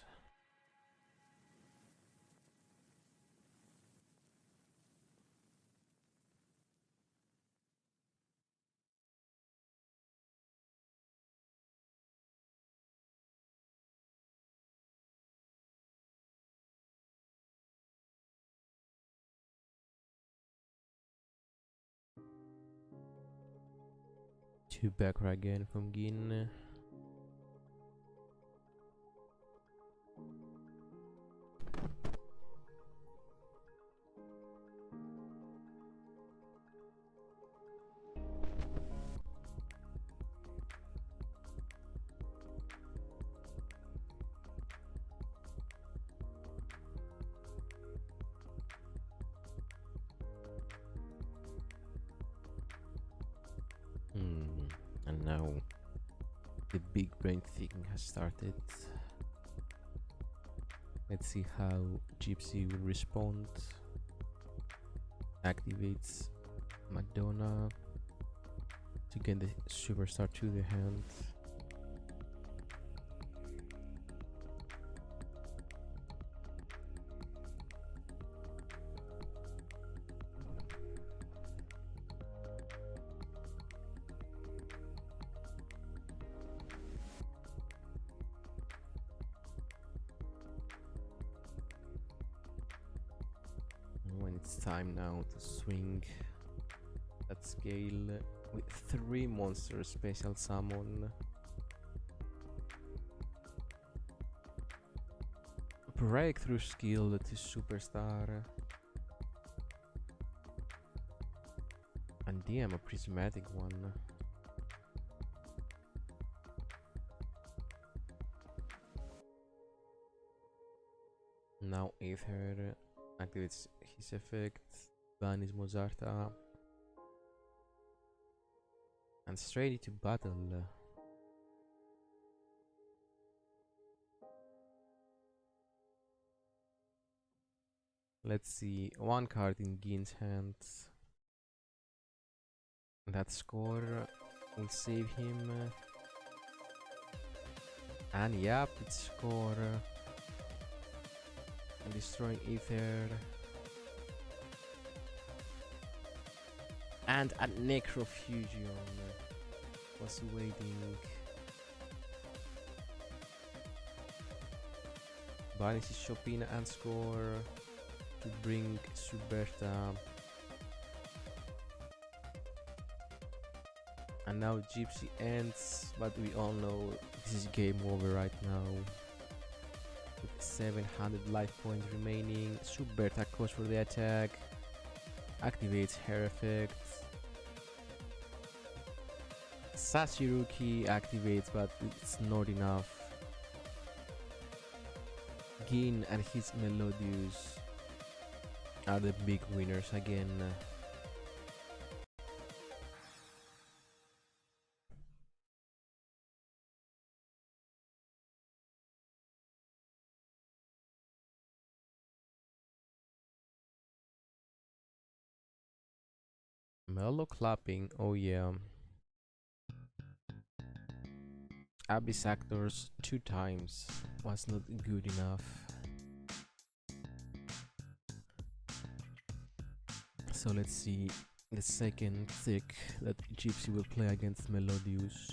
Two backer again from Gin. And now the big brain thinking has started. Let's see how Gypsy will respond. Activates Madonna to get the superstar to the hand. When it's time now to swing that scale with 3 monster special summon. Breakthrough skill to superstar. And damn, a prismatic one. Now Aether activates his effect, banish Mozarta, and straight into battle. Let's see, one card in Gin's hands. That score will save him. And yep, it's score. And destroying Ether. And a Necrofusion was waiting. Banishes Chopina and score to bring Suberta. And now Gypsy ends, but we all know this is game over right now. With 700 life points remaining, Suberta goes for the attack, activates her effect. Sashiruki activates, but it's not enough. Gin and his Melodious are the big winners again. Mellow clapping, oh yeah. Abyss actors 2 times was not good enough. So let's see the second tick that Gypsy will play against Melodius.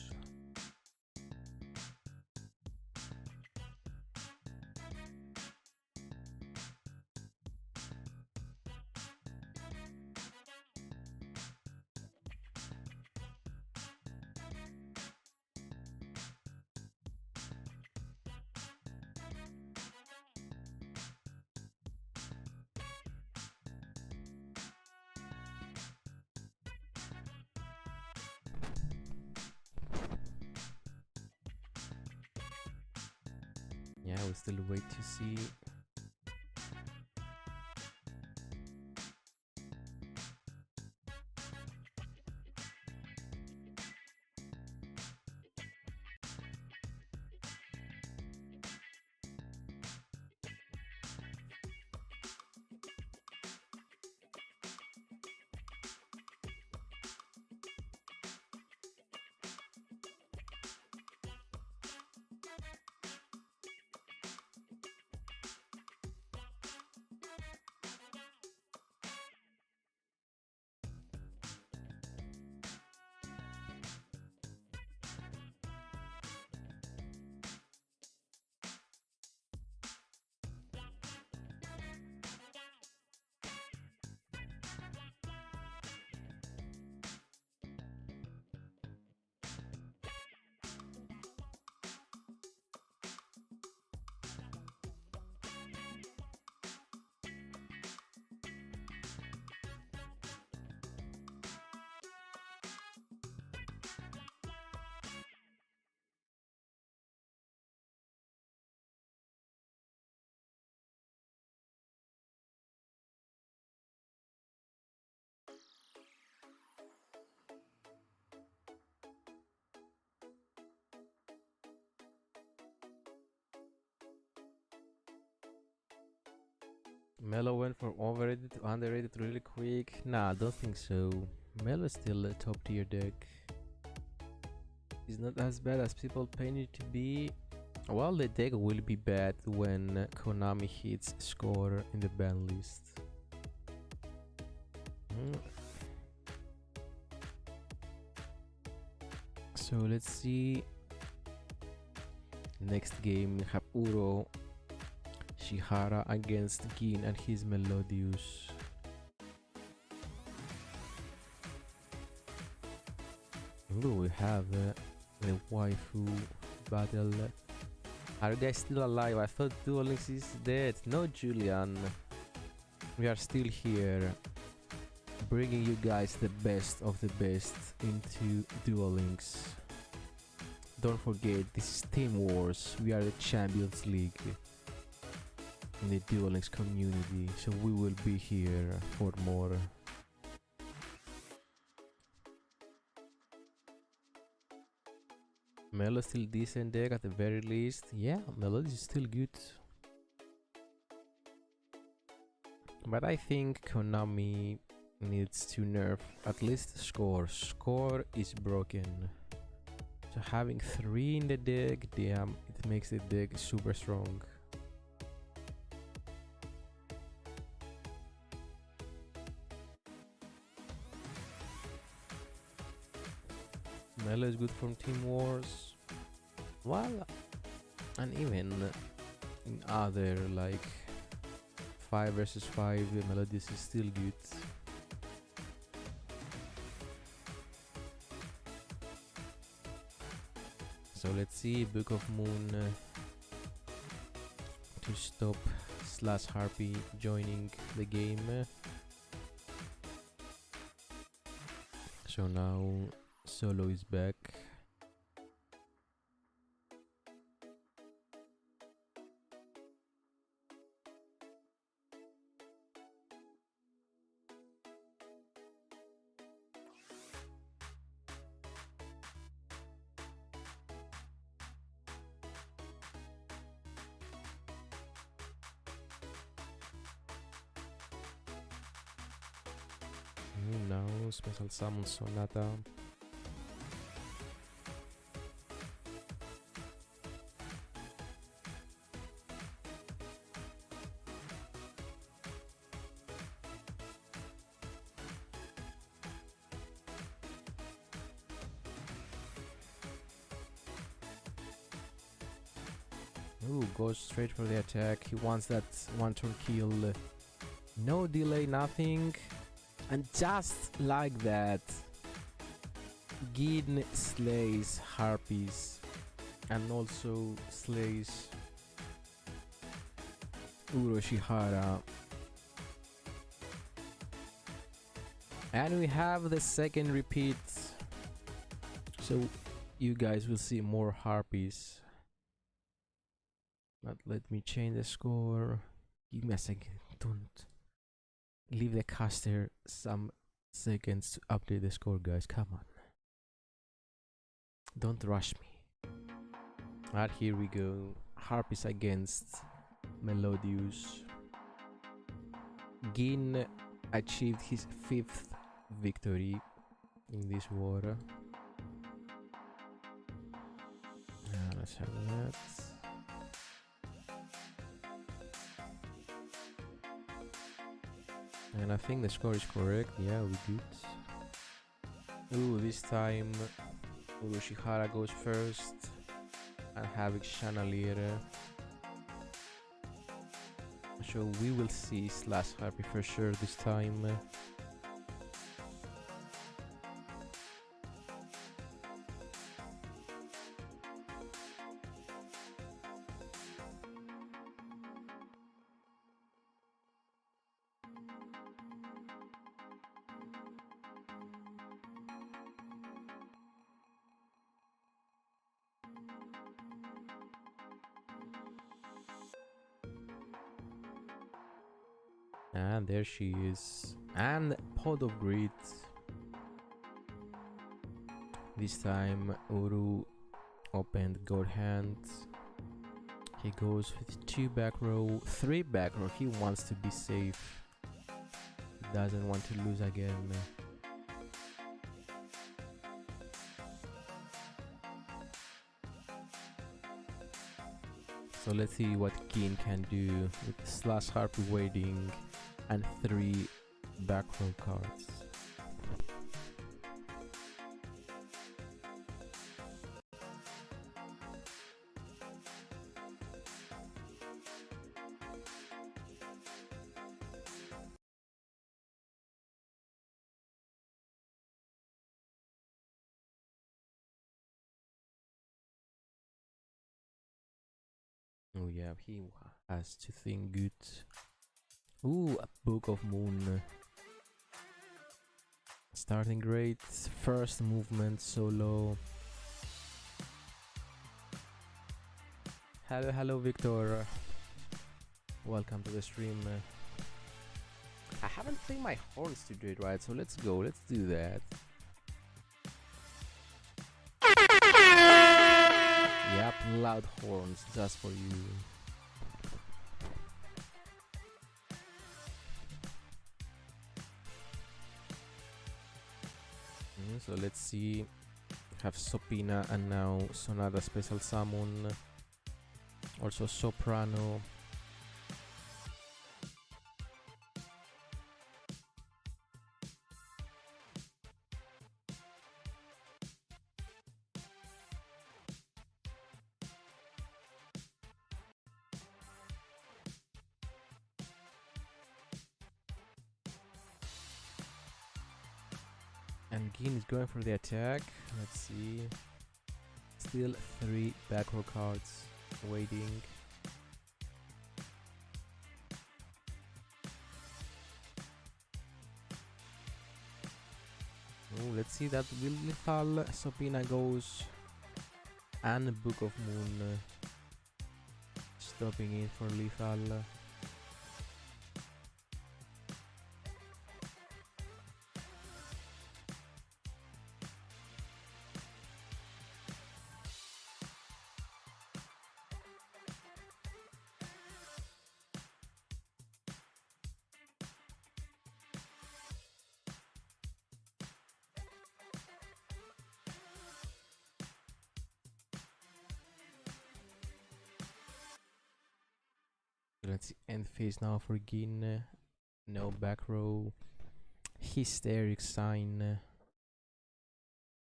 Yeah, we still wait to see. Melo went from overrated to underrated really quick. Nah, I don't think so. Melo is still a top tier deck. It's not as bad as people paint it to be. Well, the deck will be bad when Konami hits score in the ban list. So let's see. Next game we have Uro Shihara against Gin and his Melodius. Ooh, we have the waifu battle. Are you guys still alive? I thought Duel Links is dead. No, Julian. We are still here, bringing you guys the best of the best into Duel Links. Don't forget, this is Team Wars. We are the Champions League in the Duel Links community, so we will be here for more. Melo still decent deck at the very least. Yeah, Melody is still good. But I think Konami needs to nerf at least Score. Score is broken. So having 3 in the deck, damn, it makes the deck super strong. Melo is good from Team Wars. Well, and even in other like 5 versus 5, Melodius is still good. So let's see Book of Moon to stop /Harpy joining the game. So now Solo is back. now. Special Summon Sonata. Ooh, goes straight for the attack. He wants that one turn kill. No delay, nothing. And just like that, Gin slays Harpies and also slays Uroshihara. And we have the second repeat. So you guys will see more Harpies. But let me change the score. Give me a second. Don't leave the caster some seconds to update the score, guys. Come on. Don't rush me. Alright, here we go. Harpies against Melodius. Gin achieved his 5th victory in this war. Let's have that. And I think the score is correct. Yeah, we good. Ooh, this time Uroshihara goes first and Havoc Chandelier. So we will see Slash Harpy for sure this time. And there she is. And Pod of Greed. This time Uru opened God Hand. He goes with 2 back row, 3 back row. He wants to be safe. He doesn't want to lose again. So let's see what Keen can do with Slash Harpy waiting and 3 back row cards. Oh yeah, he has to think good. Ooh, a Book of Moon. Starting great. First movement solo. Hello Victor. Welcome to the stream. I haven't played my horns to do it right, so let's go. Let's do that. Yep, loud horns just for you. So let's see. Have Sopina and now Sonata Special Summon. Also Soprano. And Gin is going for the attack. Let's see. Still 3 back row cards waiting. Oh, let's see that will lethal. Sopina goes. And Book of Moon stopping in for lethal. let's see, end phase now for Gin. No back row. Hysteric sign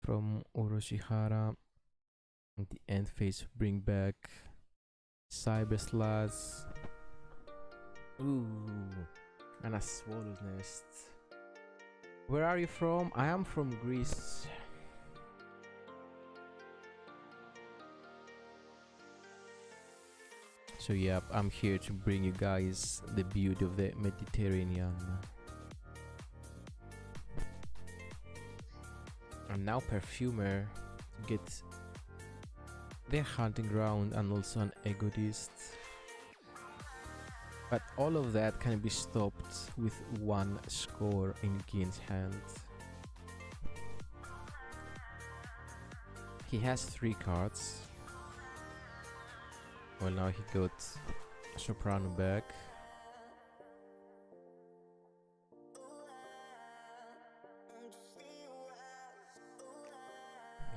from Orochihara. The end phase bring back Cyber Slash. Ooh, and a Swallow's Nest. Where are you from? I am from Greece. So yeah, I'm here to bring you guys the beauty of the Mediterranean. And now Perfumer to get their hunting ground and also an Egoist. But all of that can be stopped with one score in Gin's hand. He has 3 cards. Well, now he got Soprano back.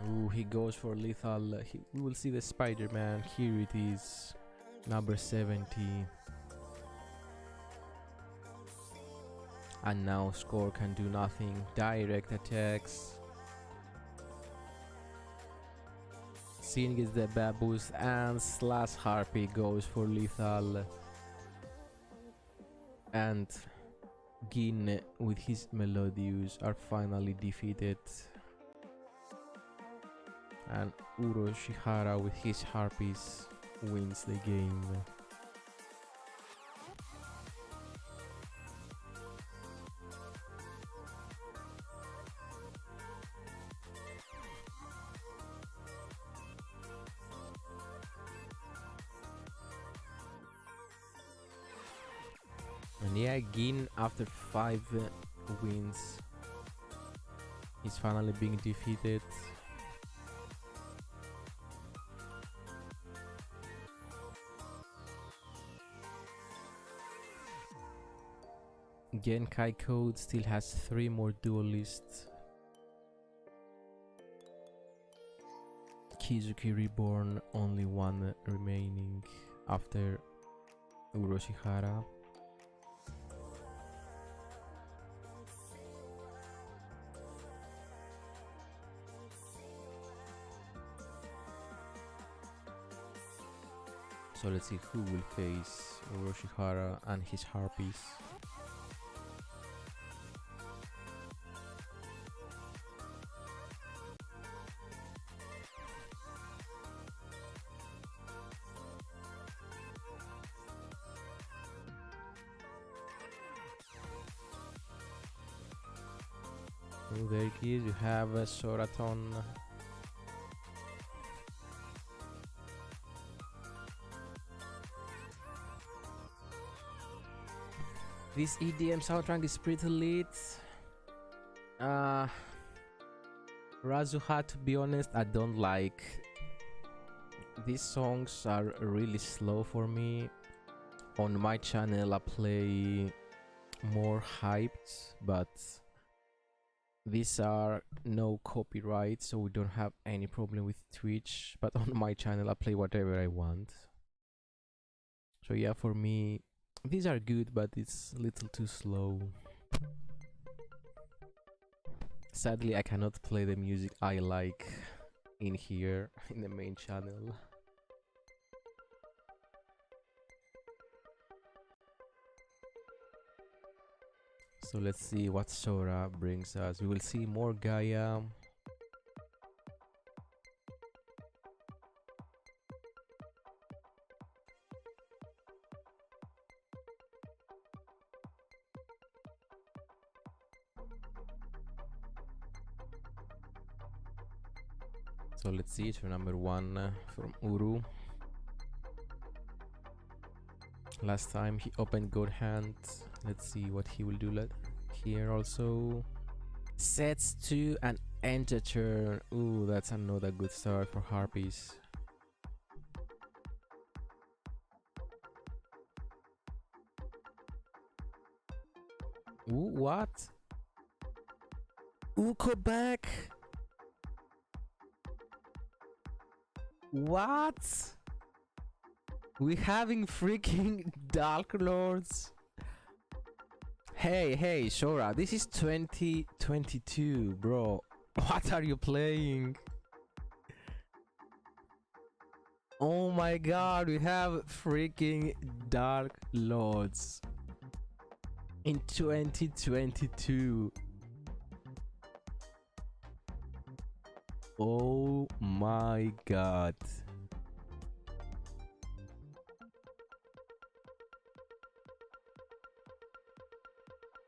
Ooh, he goes for lethal. We will see the Spider-Man. Here it is. Number 70. And now Score can do nothing. Direct attacks. Sin gets the Babus and Slash Harpy goes for lethal. And Gin with his Melodius are finally defeated. And Orochihara with his Harpies wins the game. And yeah, Gin after 5 wins is finally being defeated. Genkai Code still has 3 more duelists. Kizuki Reborn, only 1 remaining after Orochihara. So let's see who will face Orochihara and his Harpies. Oh, there it is, you have a Soraton. This EDM soundtrack is pretty lit. Razuha, to be honest, I don't like. These songs are really slow for me. On my channel I play more hyped, but these are no copyright, so we don't have any problem with Twitch. But on my channel I play whatever I want. So yeah, for me these are good, but it's a little too slow. Sadly, I cannot play the music I like in here, in the main channel. So let's see what Sora brings us. We will see more Gaia. So let's see, so number 1 from Uru. Last time he opened good hand. Let's see what he will do here also. Sets 2 and enter turn. Ooh, that's another good start for Harpies. Ooh, what? Uko back? What? We having freaking Dark Lords. Hey, Shora, this is 2022, bro. What are you playing? Oh my god, we have freaking Dark Lords in 2022. Oh my god.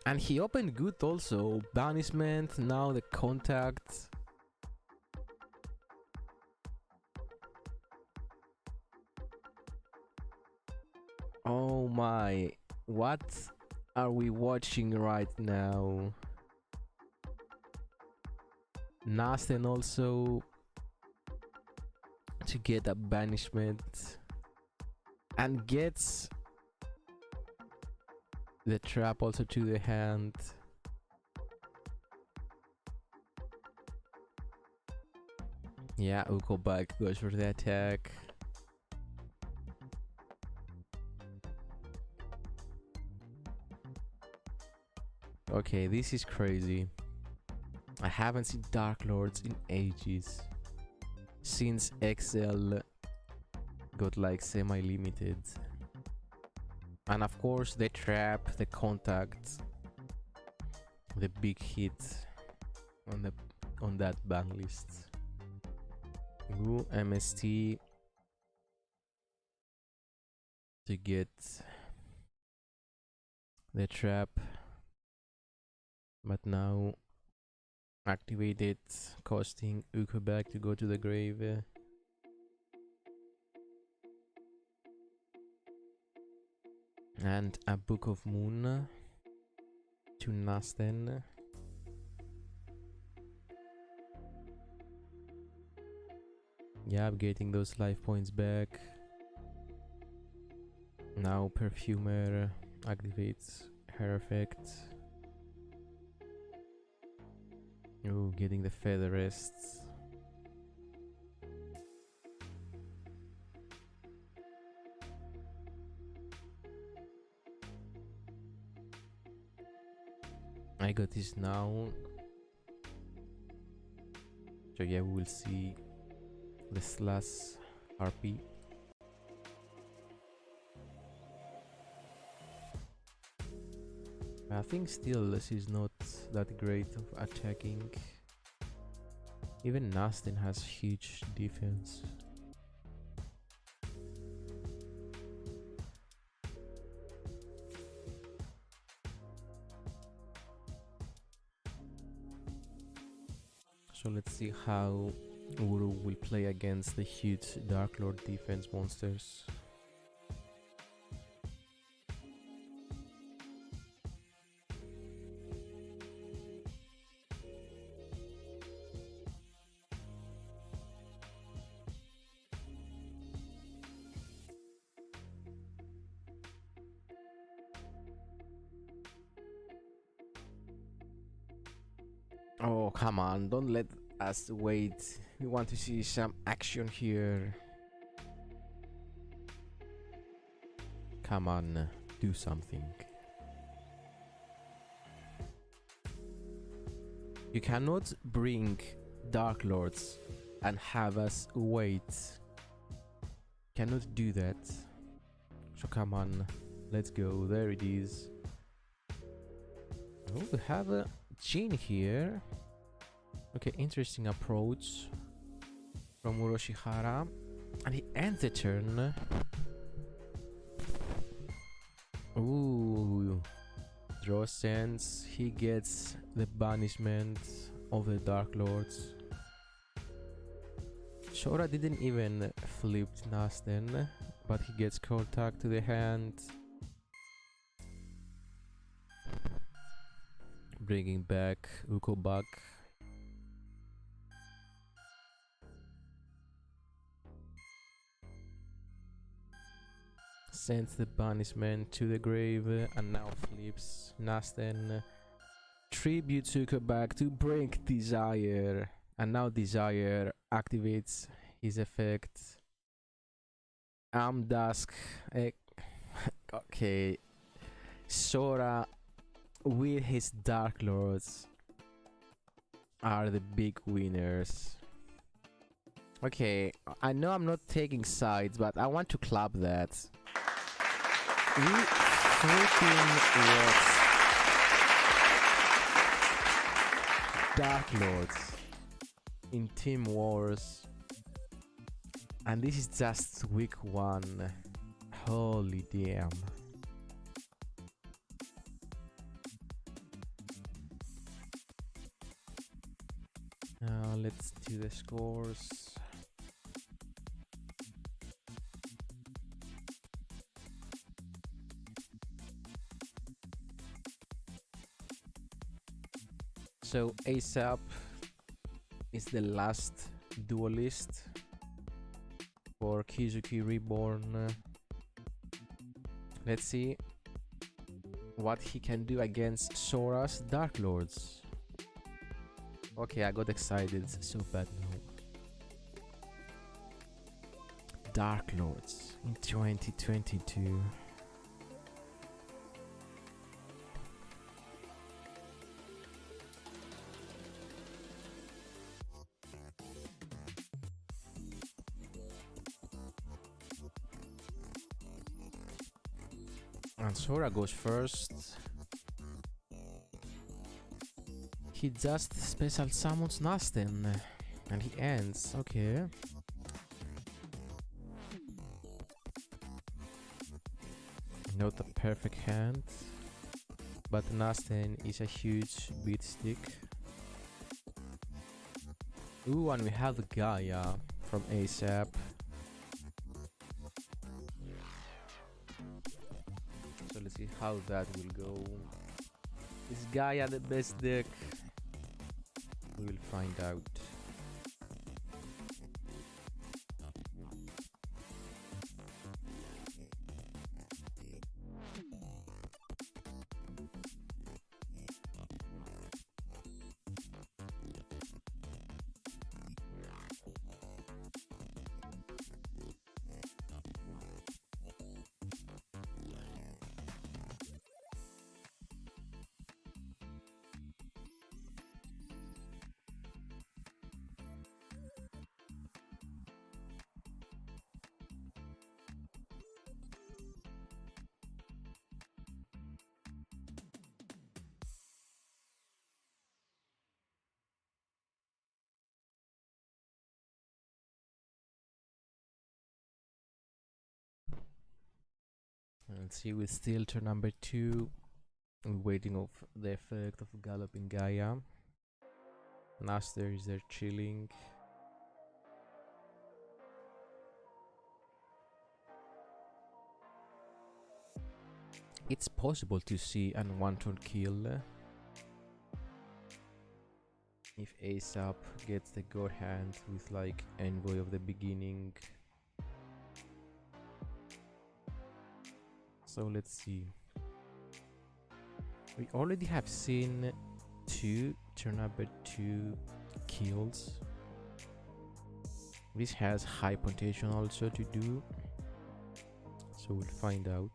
And he opened good also. Banishment, now the contact. Oh my. What are we watching right now? Nasten also to get a banishment. And gets the trap also to the hand. Yeah, Uko back goes for the attack. Okay, this is crazy. I haven't seen Dark Lords in ages. Since XL got like semi-limited. And of course the trap, the contact, the big hit on that ban list. Ooh, MST to get the trap, but now activated, costing Ukobak to go to the grave. And a Book of Moon to Nasten. Yeah, I'm getting those life points back. Now Perfumer activates her effect. Oh, getting the feather rests. I got this now. So yeah, we will see the slash RP. I think still this is not that great of attacking. Even Nasten has huge defense. So let's see how Uru will play against the huge Dark Lord defense monsters. Oh, come on, don't let us wait. We want to see some action here. Come on, do something. You cannot bring Dark Lords and have us wait. Cannot do that. So come on, let's go. There it is. Oh, we have a Jin here. Okay, interesting approach from Uroshihara. And he ends the turn. Ooh. Draw sense. He gets the banishment of the Dark Lords. Shora didn't even flip Nasten, but he gets contact to the hand. Bringing back Ukobak. Sends the banishment to the grave and now flips Nasten. Tributes Ukobak to break Desire. And now Desire activates his effect. Dusk. Eh, okay. Sora with his Dark Lords are the big winners. Okay, I know I'm not taking sides, but I want to clap that. We freaking watched Dark Lords in Team Wars, and this is just week 1. Holy damn. Let's do the scores. So ASAP is the last duelist for Kizuki Reborn. Let's see what he can do against Sora's Dark Lords. Okay, I got excited so bad now. Dark Lords in 2022. And Sora goes first. He just special summons Nasten and he ends. Okay. Not a perfect hand, but Nasten is a huge beat stick. Ooh, and we have Gaia from ASAP. So let's see how that will go. Is Gaia the best deck? We will find out. Let's see with still turn number 2. I'm waiting of the effect of Galloping Gaia. Master is there chilling. It's possible to see an one-turn kill if ASAP gets the God hand with like Envoy of the beginning. So let's see. We already have seen 2 turn number 2 kills. This has high potential also to do, so we'll find out.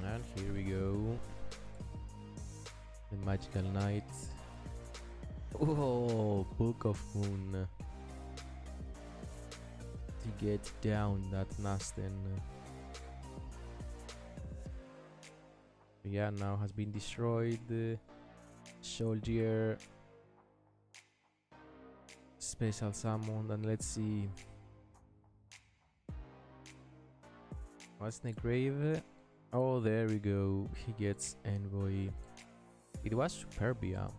And here we go. The Magical Knight. Oh, Book of Moon. To get down that Nasten. Yeah, now has been destroyed. Soldier. Special summon, and let's see. What's the grave? Oh, there we go. He gets Envoy. It was Superbia.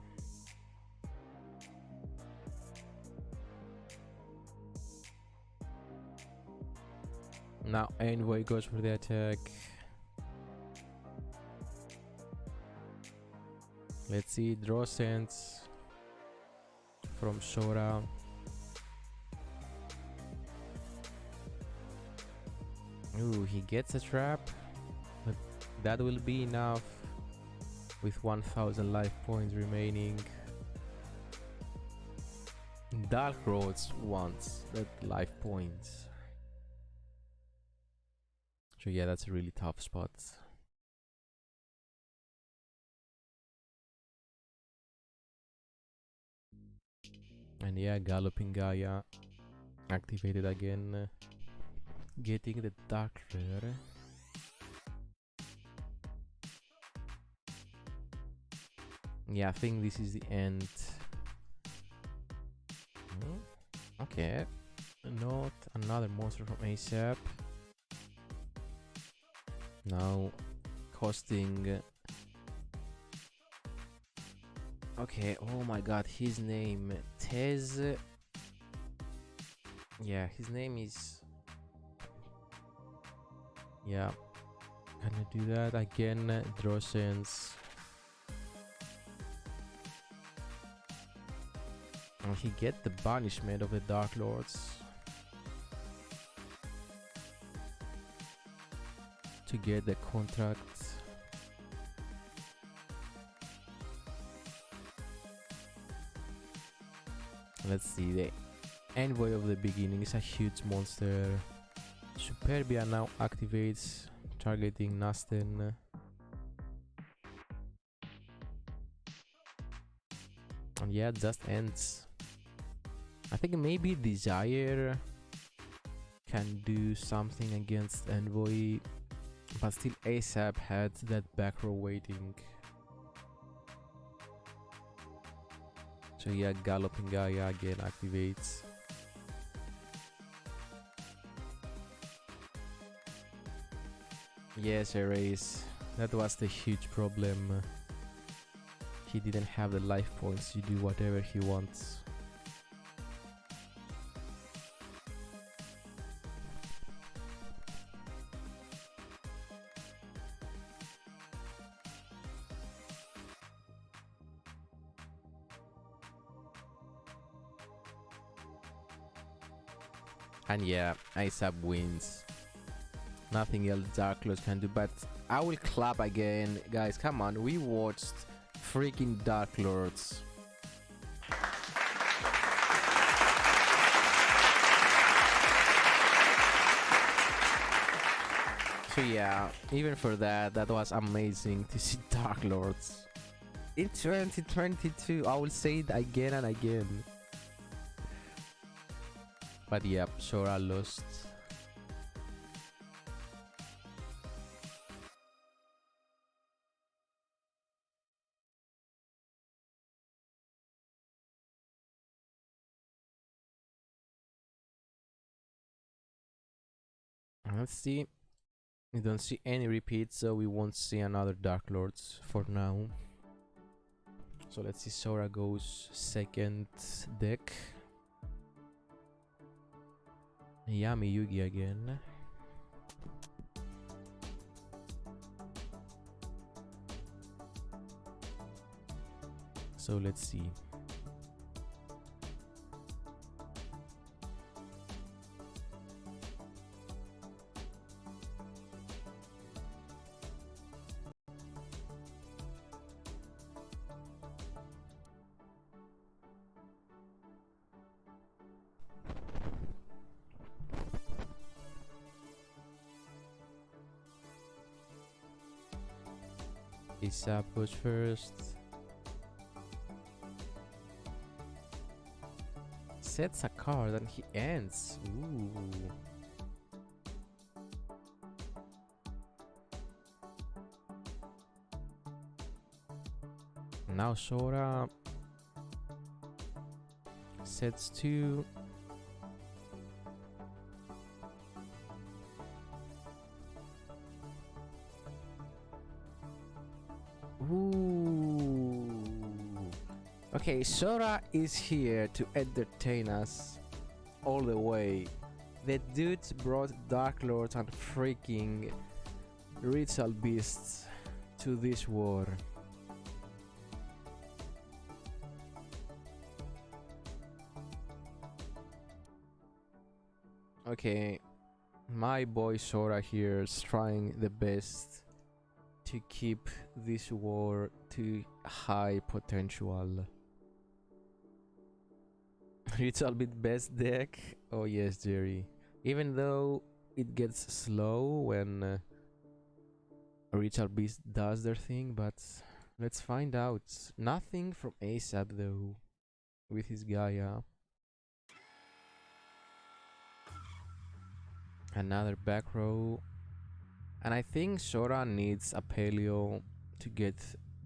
Now Envoy goes for the attack. Let's see, draw sense from Sora. Ooh, he gets a trap, but that will be enough. with 1000 life points remaining. Dark Lords wants that life points. So yeah, that's a really tough spot. And yeah, Galloping Gaia activated again, getting the Dark Rare. Yeah, I think this is the end. Okay, not another monster from ASAP. Now costing. Okay, oh my god, his name Tez. Yeah, his name is. Yeah, can I do that again? Draw sense. And he get the banishment of the Dark Lords to get the contract. Let's see, the Envoy of the Beginning is a huge monster. Superbia now activates, targeting Nasten. And yeah, it just ends. I think maybe Desire can do something against Envoy, but still ASAP had that back row waiting. So yeah, Galloping Gaia again activates. Yes, Erase. That was the huge problem. He didn't have the life points to do whatever he wants. And yeah, ASAP wins. Nothing else Dark Lords can do, but I will clap again. Guys, come on, we watched freaking Dark Lords. So yeah, even for that, that was amazing to see Dark Lords. In 2022, I will say it again and again. But yep, Sora lost. Let's see. We don't see any repeats, so we won't see another Dark Lords for now. So let's see, Sora goes second deck. Yami Yugi again. So let's see. Isap goes first. Sets a card and he ends. Ooh. Now Sora sets 2. Ooh. Okay, Sora is here to entertain us all the way. The dudes brought Dark Lords and freaking ritual beasts to this war. Okay, my boy Sora here is trying the best to keep this war to high potential. Ritual bit best deck? Oh yes, Jerry. Even though it gets slow when Ritual Beast does their thing, but let's find out. Nothing from ASAP though with his Gaia. Another back row. And I think Sora needs a Paleo to get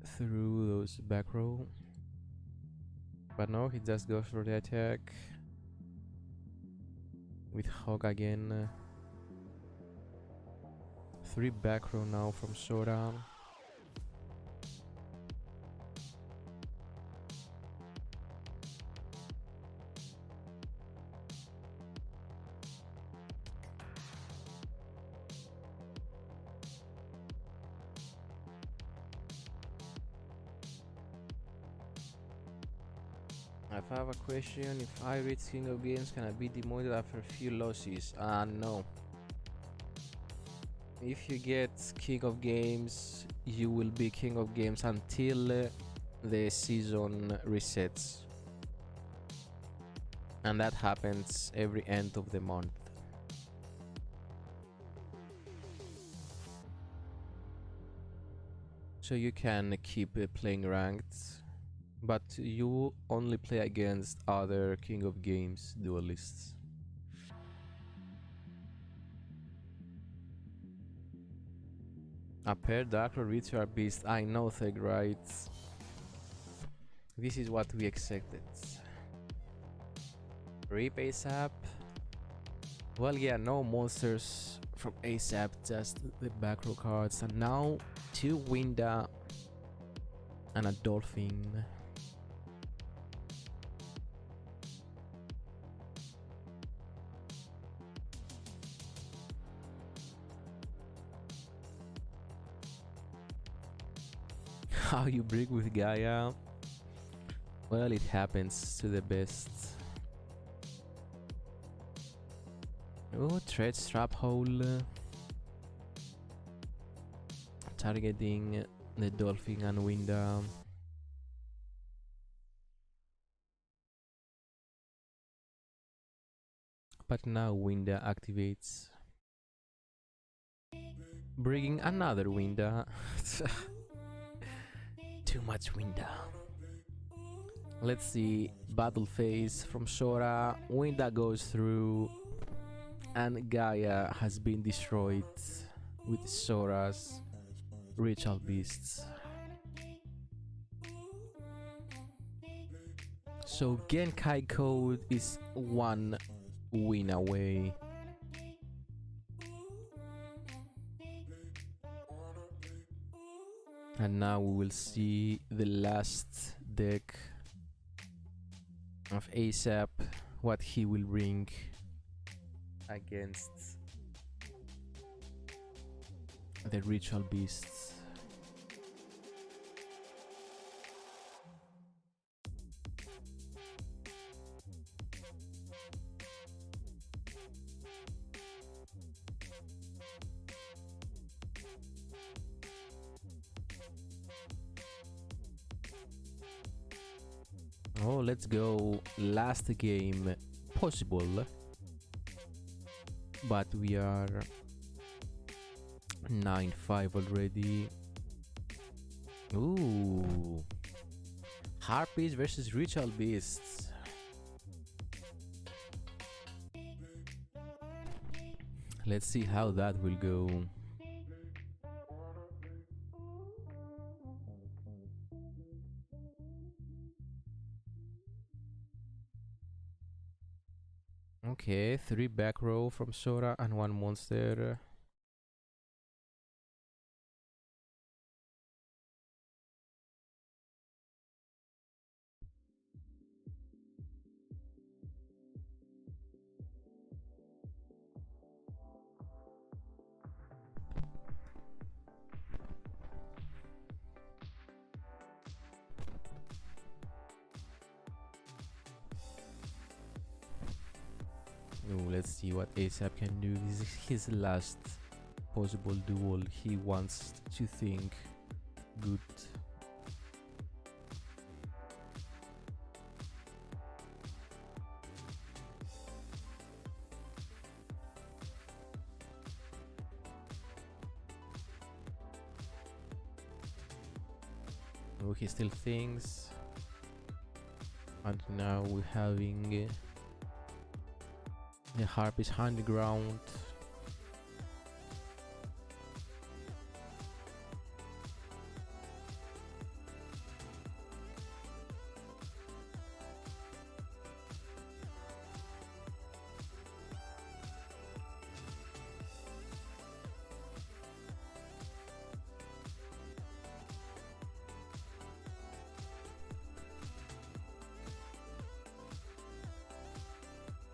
through those back row. But no, he just goes for the attack. With Hog again. 3 back row now from Sora. I have a question. If I reach King of Games, can I be demoted after a few losses? No. If you get King of Games, you will be King of Games until the season resets. And that happens every end of the month. So you can keep playing ranked, but you only play against other King of Games duelists. A pair Darkroad Ritual Beast. I know, Theg, right? This is what we expected. Rip ASAP. Well, yeah, no monsters from ASAP, just the back row cards. And now 2 Winda and a Dolphin. How you break with Gaia? Well, it happens to the best. Oh, Thread Strap Hole. Targeting the Dolphin and Winda. But now Winda activates. Bringing another Winda. Too much Winda. Let's see. Battle phase from Sora. Winda goes through. And Gaia has been destroyed with Sora's Ritual Beasts. So Genkai code is 1 win away. And now we will see the last deck of ASAP, what he will bring against the Ritual Beasts. Oh, let's go. Last game possible. But we are 9-5 already. Ooh. Harpies versus Ritual Beasts. Let's see how that will go. Okay, 3 back row from Sora and 1 monster. Ooh, let's see what ASAP can do. This is his last possible duel he wants to think good. Oh, he still thinks, and now we're having the harpist on the ground.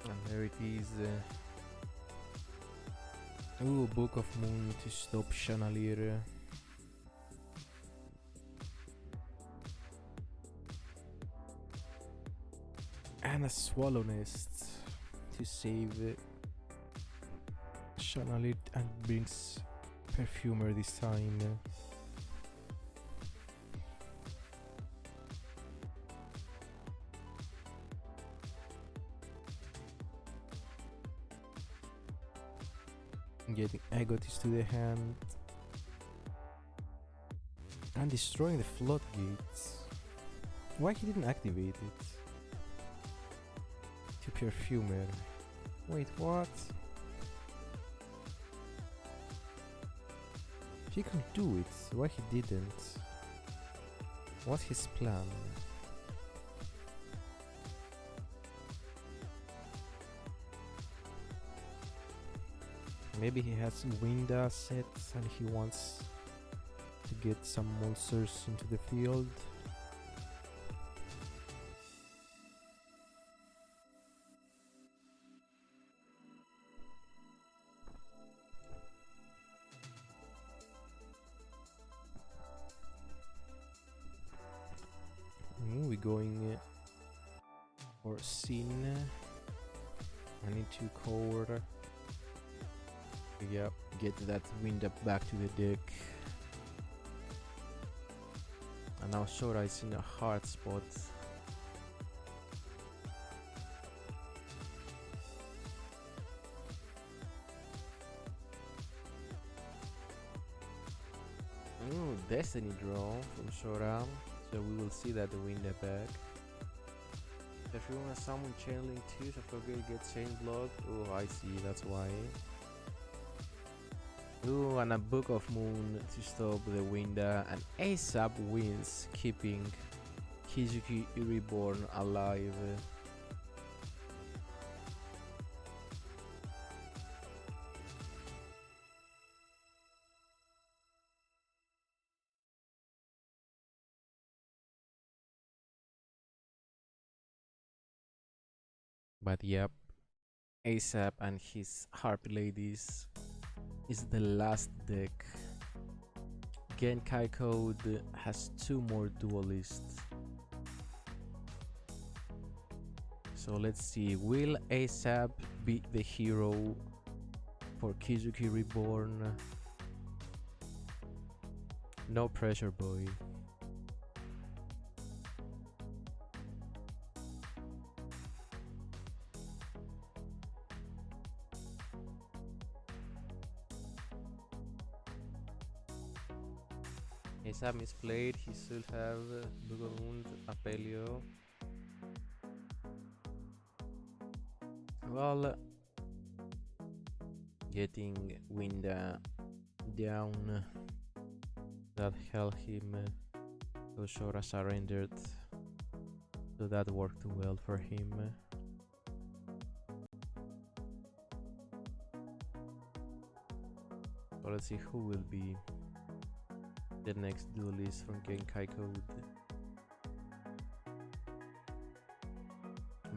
And there it is. Ooh, Book of Moon to stop Chandelier. And a Swallow Nest to save Chandelier and brings Perfumer this time. Getting Egotist to the hand and destroying the floodgates. Why he didn't activate it? To Perfumer. Wait, what? He could do it. Why he didn't? What's his plan? Maybe he has Winda set and he wants to get some monsters into the field. We're going for Sin. I need to core. Yep, get that wind up back to the deck. And now Sora is in a hard spot. Ooh, Destiny draw from Sora. So we will see that the wind up back. If you want to summon channeling too, so forget get chain block. Oh, I see, that's why. Ooh, and a Book of Moon to stop the Winda, and ASAP wins, keeping Kizuki Reborn alive. But yep, ASAP and his Harpy Ladies is the last deck. Genkai Code has 2 more duelists. So let's see, will ASAP be the hero for Kizuki Reborn? No pressure, boy. ASAP misplayed, he still have Bugawund, Apelio. Well, getting Winda down, that helped him, so Sora surrendered, so that worked well for him. So let's see who will be the next duelist from Genkai Code.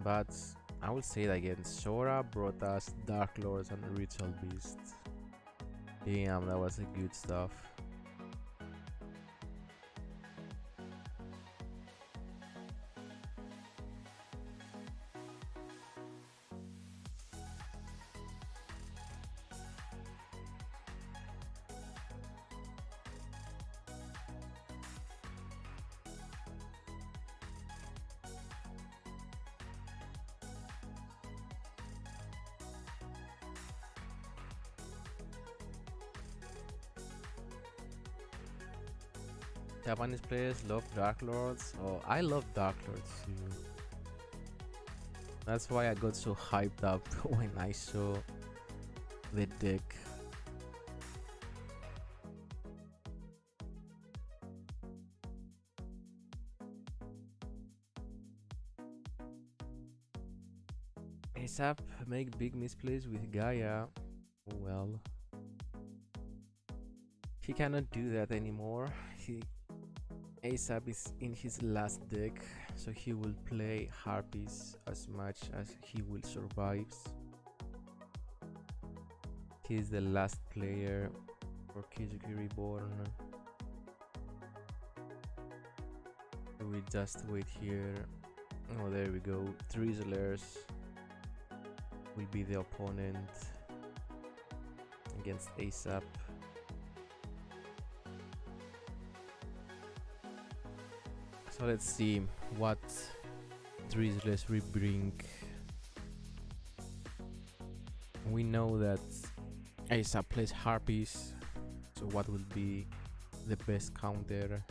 But I will say it again, Sora brought us Dark Lords and Ritual Beast. Damn, that was a good stuff. Japanese players love Dark Lords. Oh, I love Dark Lords too. That's why I got so hyped up when I saw the deck. ASAP make big misplays with Gaia. Oh well. He cannot do that anymore. ASAP is in his last deck, so he will play Harpies as much as he will survive. He is the last player for Kizuki Reborn. So we just wait here. Oh, there we go. Drizzlers will be the opponent against ASAP. So let's see what Drizzlers we bring. We know that ASAP plays Harpies, so what will be the best counter?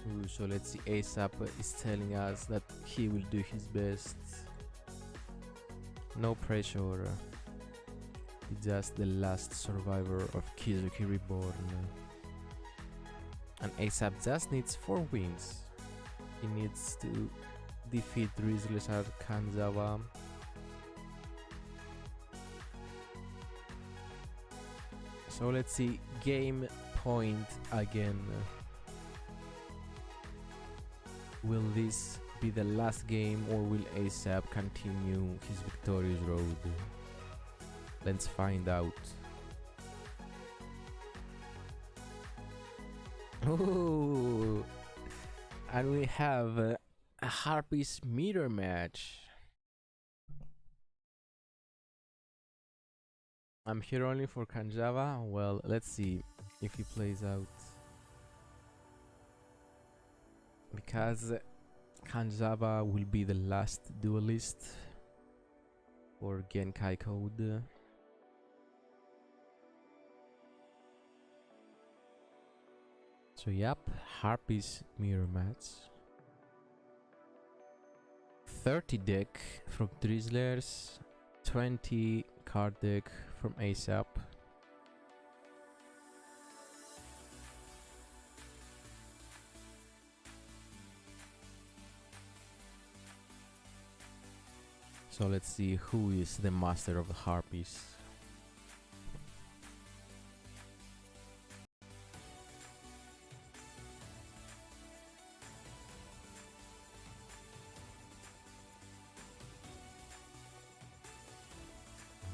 Ooh, so let's see, ASAP is telling us that he will do his best. No pressure. He's just the last survivor of Kizuki Reborn. And ASAP just needs 4 wins. He needs to defeat Drizzlers at Kanzawa. So let's see, game point again. Will this be the last game, or will ASAP continue his victorious road? Let's find out. Oh, and we have a Harpies mirror match. I'm here only for Kanjava. Well, let's see if he plays out. Because Kanjava will be the last duelist for Genkai code. So yep, Harpies mirror match. 30 deck from Drizzlers, 20 card deck from ASAP. So let's see who is the master of the Harpies.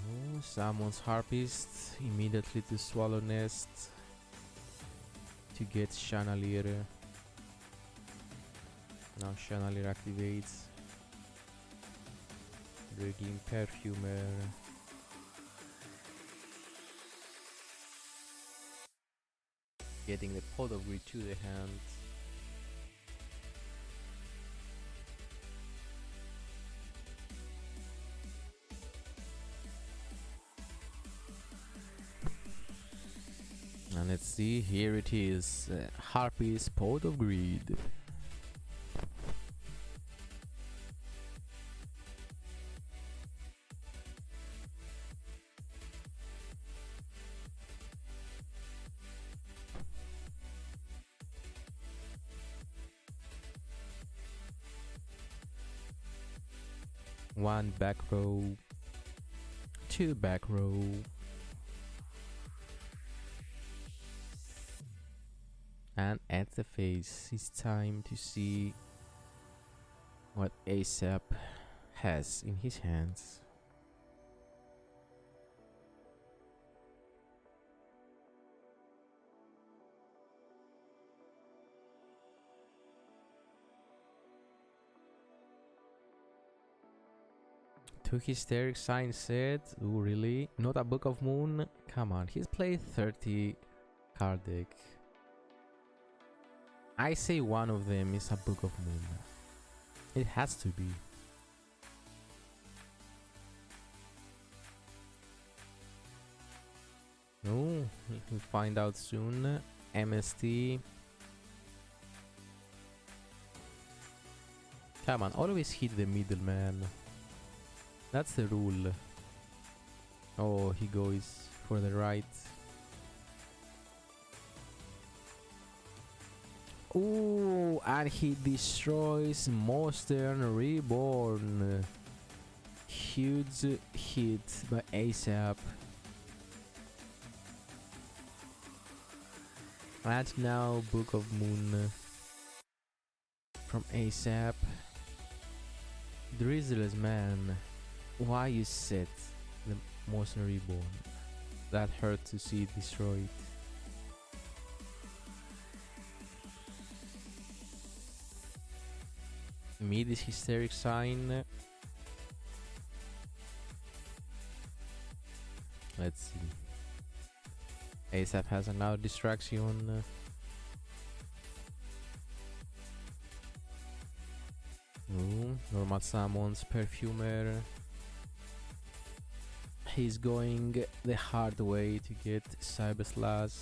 Oh, summons Harpist immediately to Swallow Nest to get Chandelier. Now Chandelier activates. Wriggling Perfumer. Getting the Pot of Greed to the hand. And let's see, here it is, Harpy's Pot of Greed. One back row, 2 back row, and at the face, it's time to see what ASAP has in his hands. Two hysteric sign set. Ooh, really? Not a Book of Moon? Come on, he's played 30 card deck. I say one of them is a Book of Moon. It has to be. No, we'll find out soon. MST. Come on, always hit the middle, man. That's the rule. Oh, he goes for the right. Ooh, and he destroys Modern Reborn. Huge hit by ASAP. And now Book of Moon from ASAP. Drizzlers, man. Why you set the Modern Reborn? That hurt to see it destroyed. Mid is hysteric sign. Let's see. ASAP has another distraction. Ooh, normal summons, perfumer. He's going the hard way to get Cyber Slash.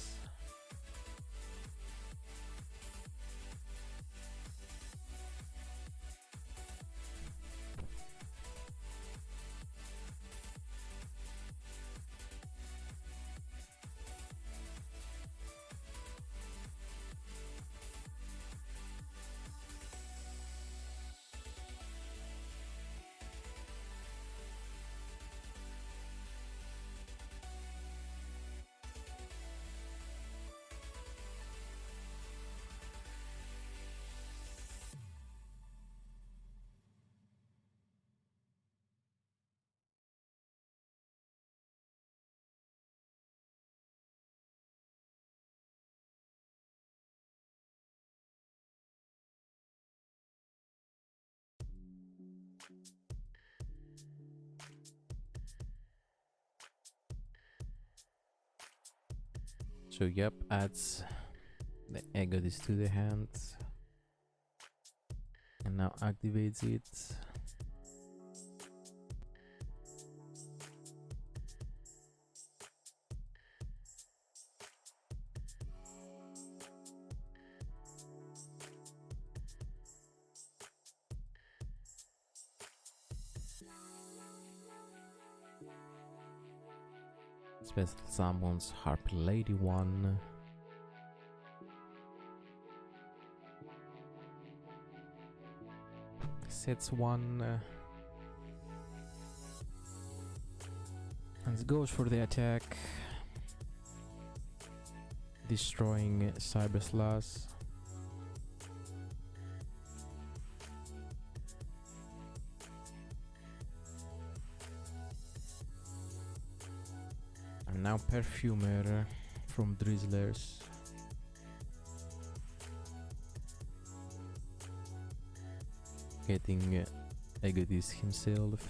So yep, adds the Egodis to the hand and now activates it. Special summons Harpy Lady 1. Sets 1. And goes for the attack. Destroying Cyber Slash. And now Perfumer from Drizzlers. Getting Egodis himself.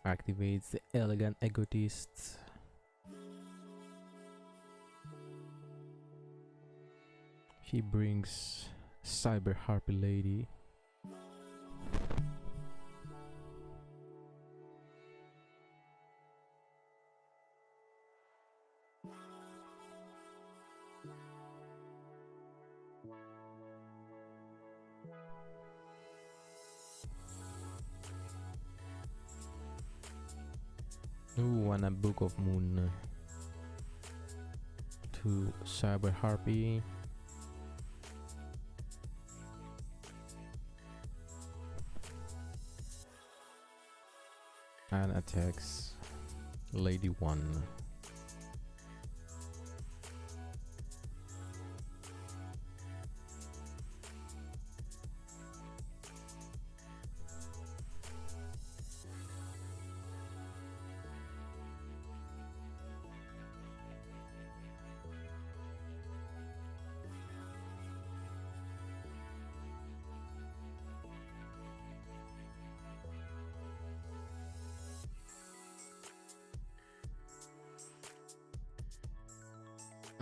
Activates the Elegant Egotist. He brings Cyber Harpy Lady. Ooh, and a Book of Moon to Cyber Harpy. And attacks Lady 1.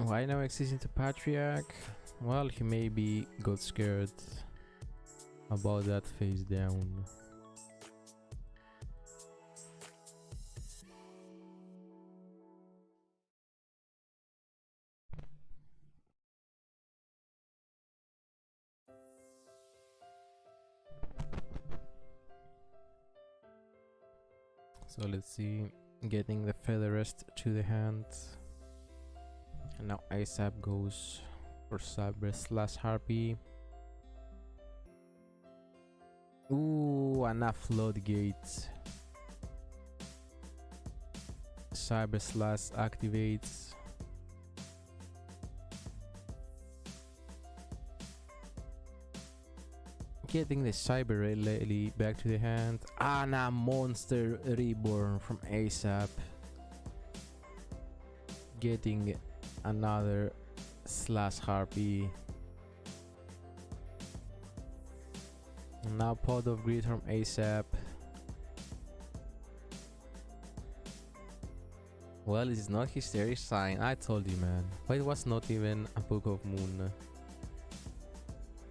Why now existing to Patriarch? Well, he maybe got scared about that face down. So let's see, getting the feather rest to the hand. And now ASAP goes for Cyber/Harpy. Ooh, enough floodgate. Cyber Slash activates. Getting the Cyber Rally back to the hand. Anna Monster Reborn from ASAP. Getting another /Harpy. Now Pod of Greed from ASAP. Well, it's not Hysteric Sign, I told you, man. But it was not even a Book of Moon.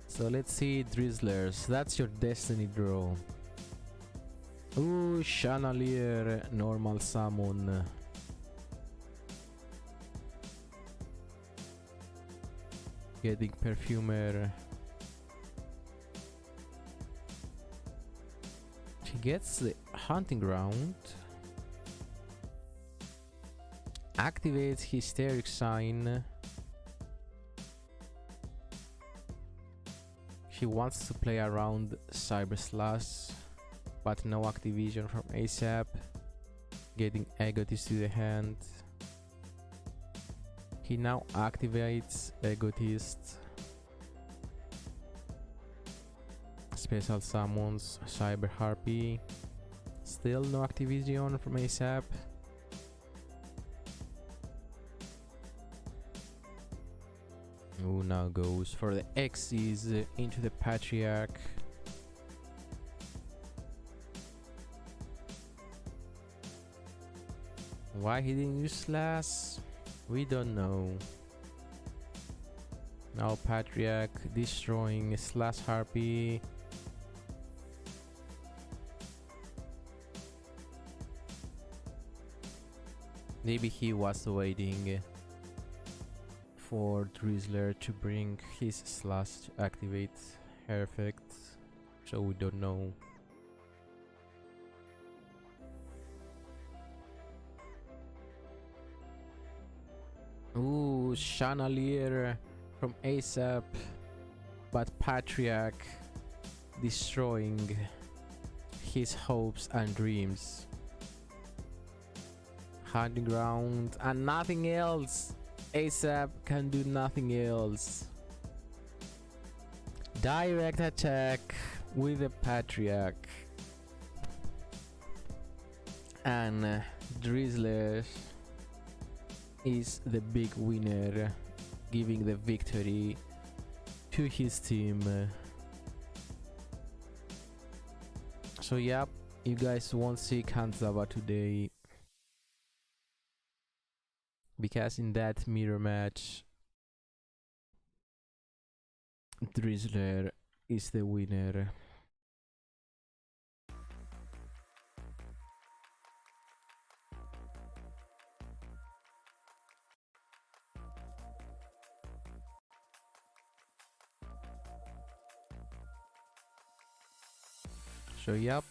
So let's see, Drizzlers, that's your destiny draw. Ooh, Chandelier, normal summon. Getting Perfumer. She gets the Hunting Ground. Activates Hysteric Sign. She wants to play around Cyber Slash, but no activation from ASAP. Getting Egotist to the hand. He now activates Egotist. Special summons Cyber Harpy. Still no activation from ASAP. Who now goes for the X's into the Patriarch. Why he didn't use Slash? We don't know. Now Patriarch destroying /Harpy. Maybe he was waiting for Drizzler to bring his Slash to activate her effect, so we don't know. Ooh, Chandelier from ASAP, but Patriarch destroying his hopes and dreams. Hunting Ground and nothing else. ASAP can do nothing else. Direct attack with the Patriarch. And Drizzler is the big winner, giving the victory to his team. So yep, you guys won't see Kanzawa today, because in that mirror match Drizzler is the winner. So yep,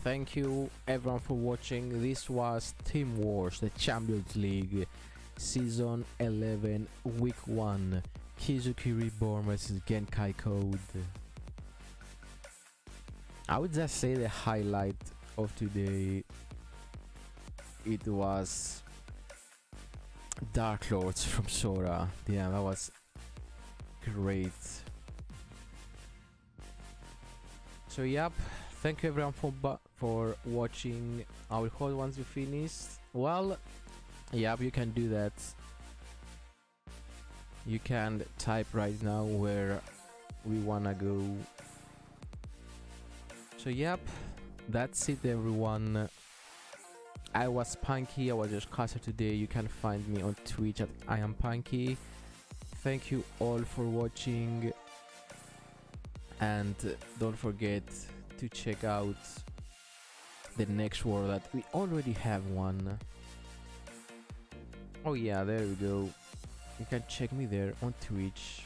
thank you everyone for watching. This was Team Wars, the Champions League Season 11 Week 1, Kizuki Reborn vs Genkai Code. I would just say the highlight of today, it was Dark Lords from Sora. Damn, that was great. So yep, thank you everyone for watching. I will hold once you finished. Well, yep, you can do that. You can type right now where we wanna go. So yep, that's it everyone. I was Punkie, I was your caster today. You can find me on Twitch at I am Punkie. Thank you all for watching, and don't forget to check out the next war that we already have one. Oh yeah, there we go. You can check me there on Twitch.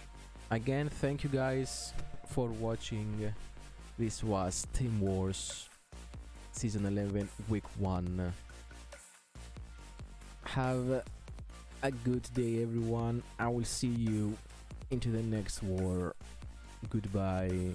Again, thank you guys for watching. This was Team Wars Season 11 Week 1. Have a good day everyone. I will see you into the next war. Goodbye.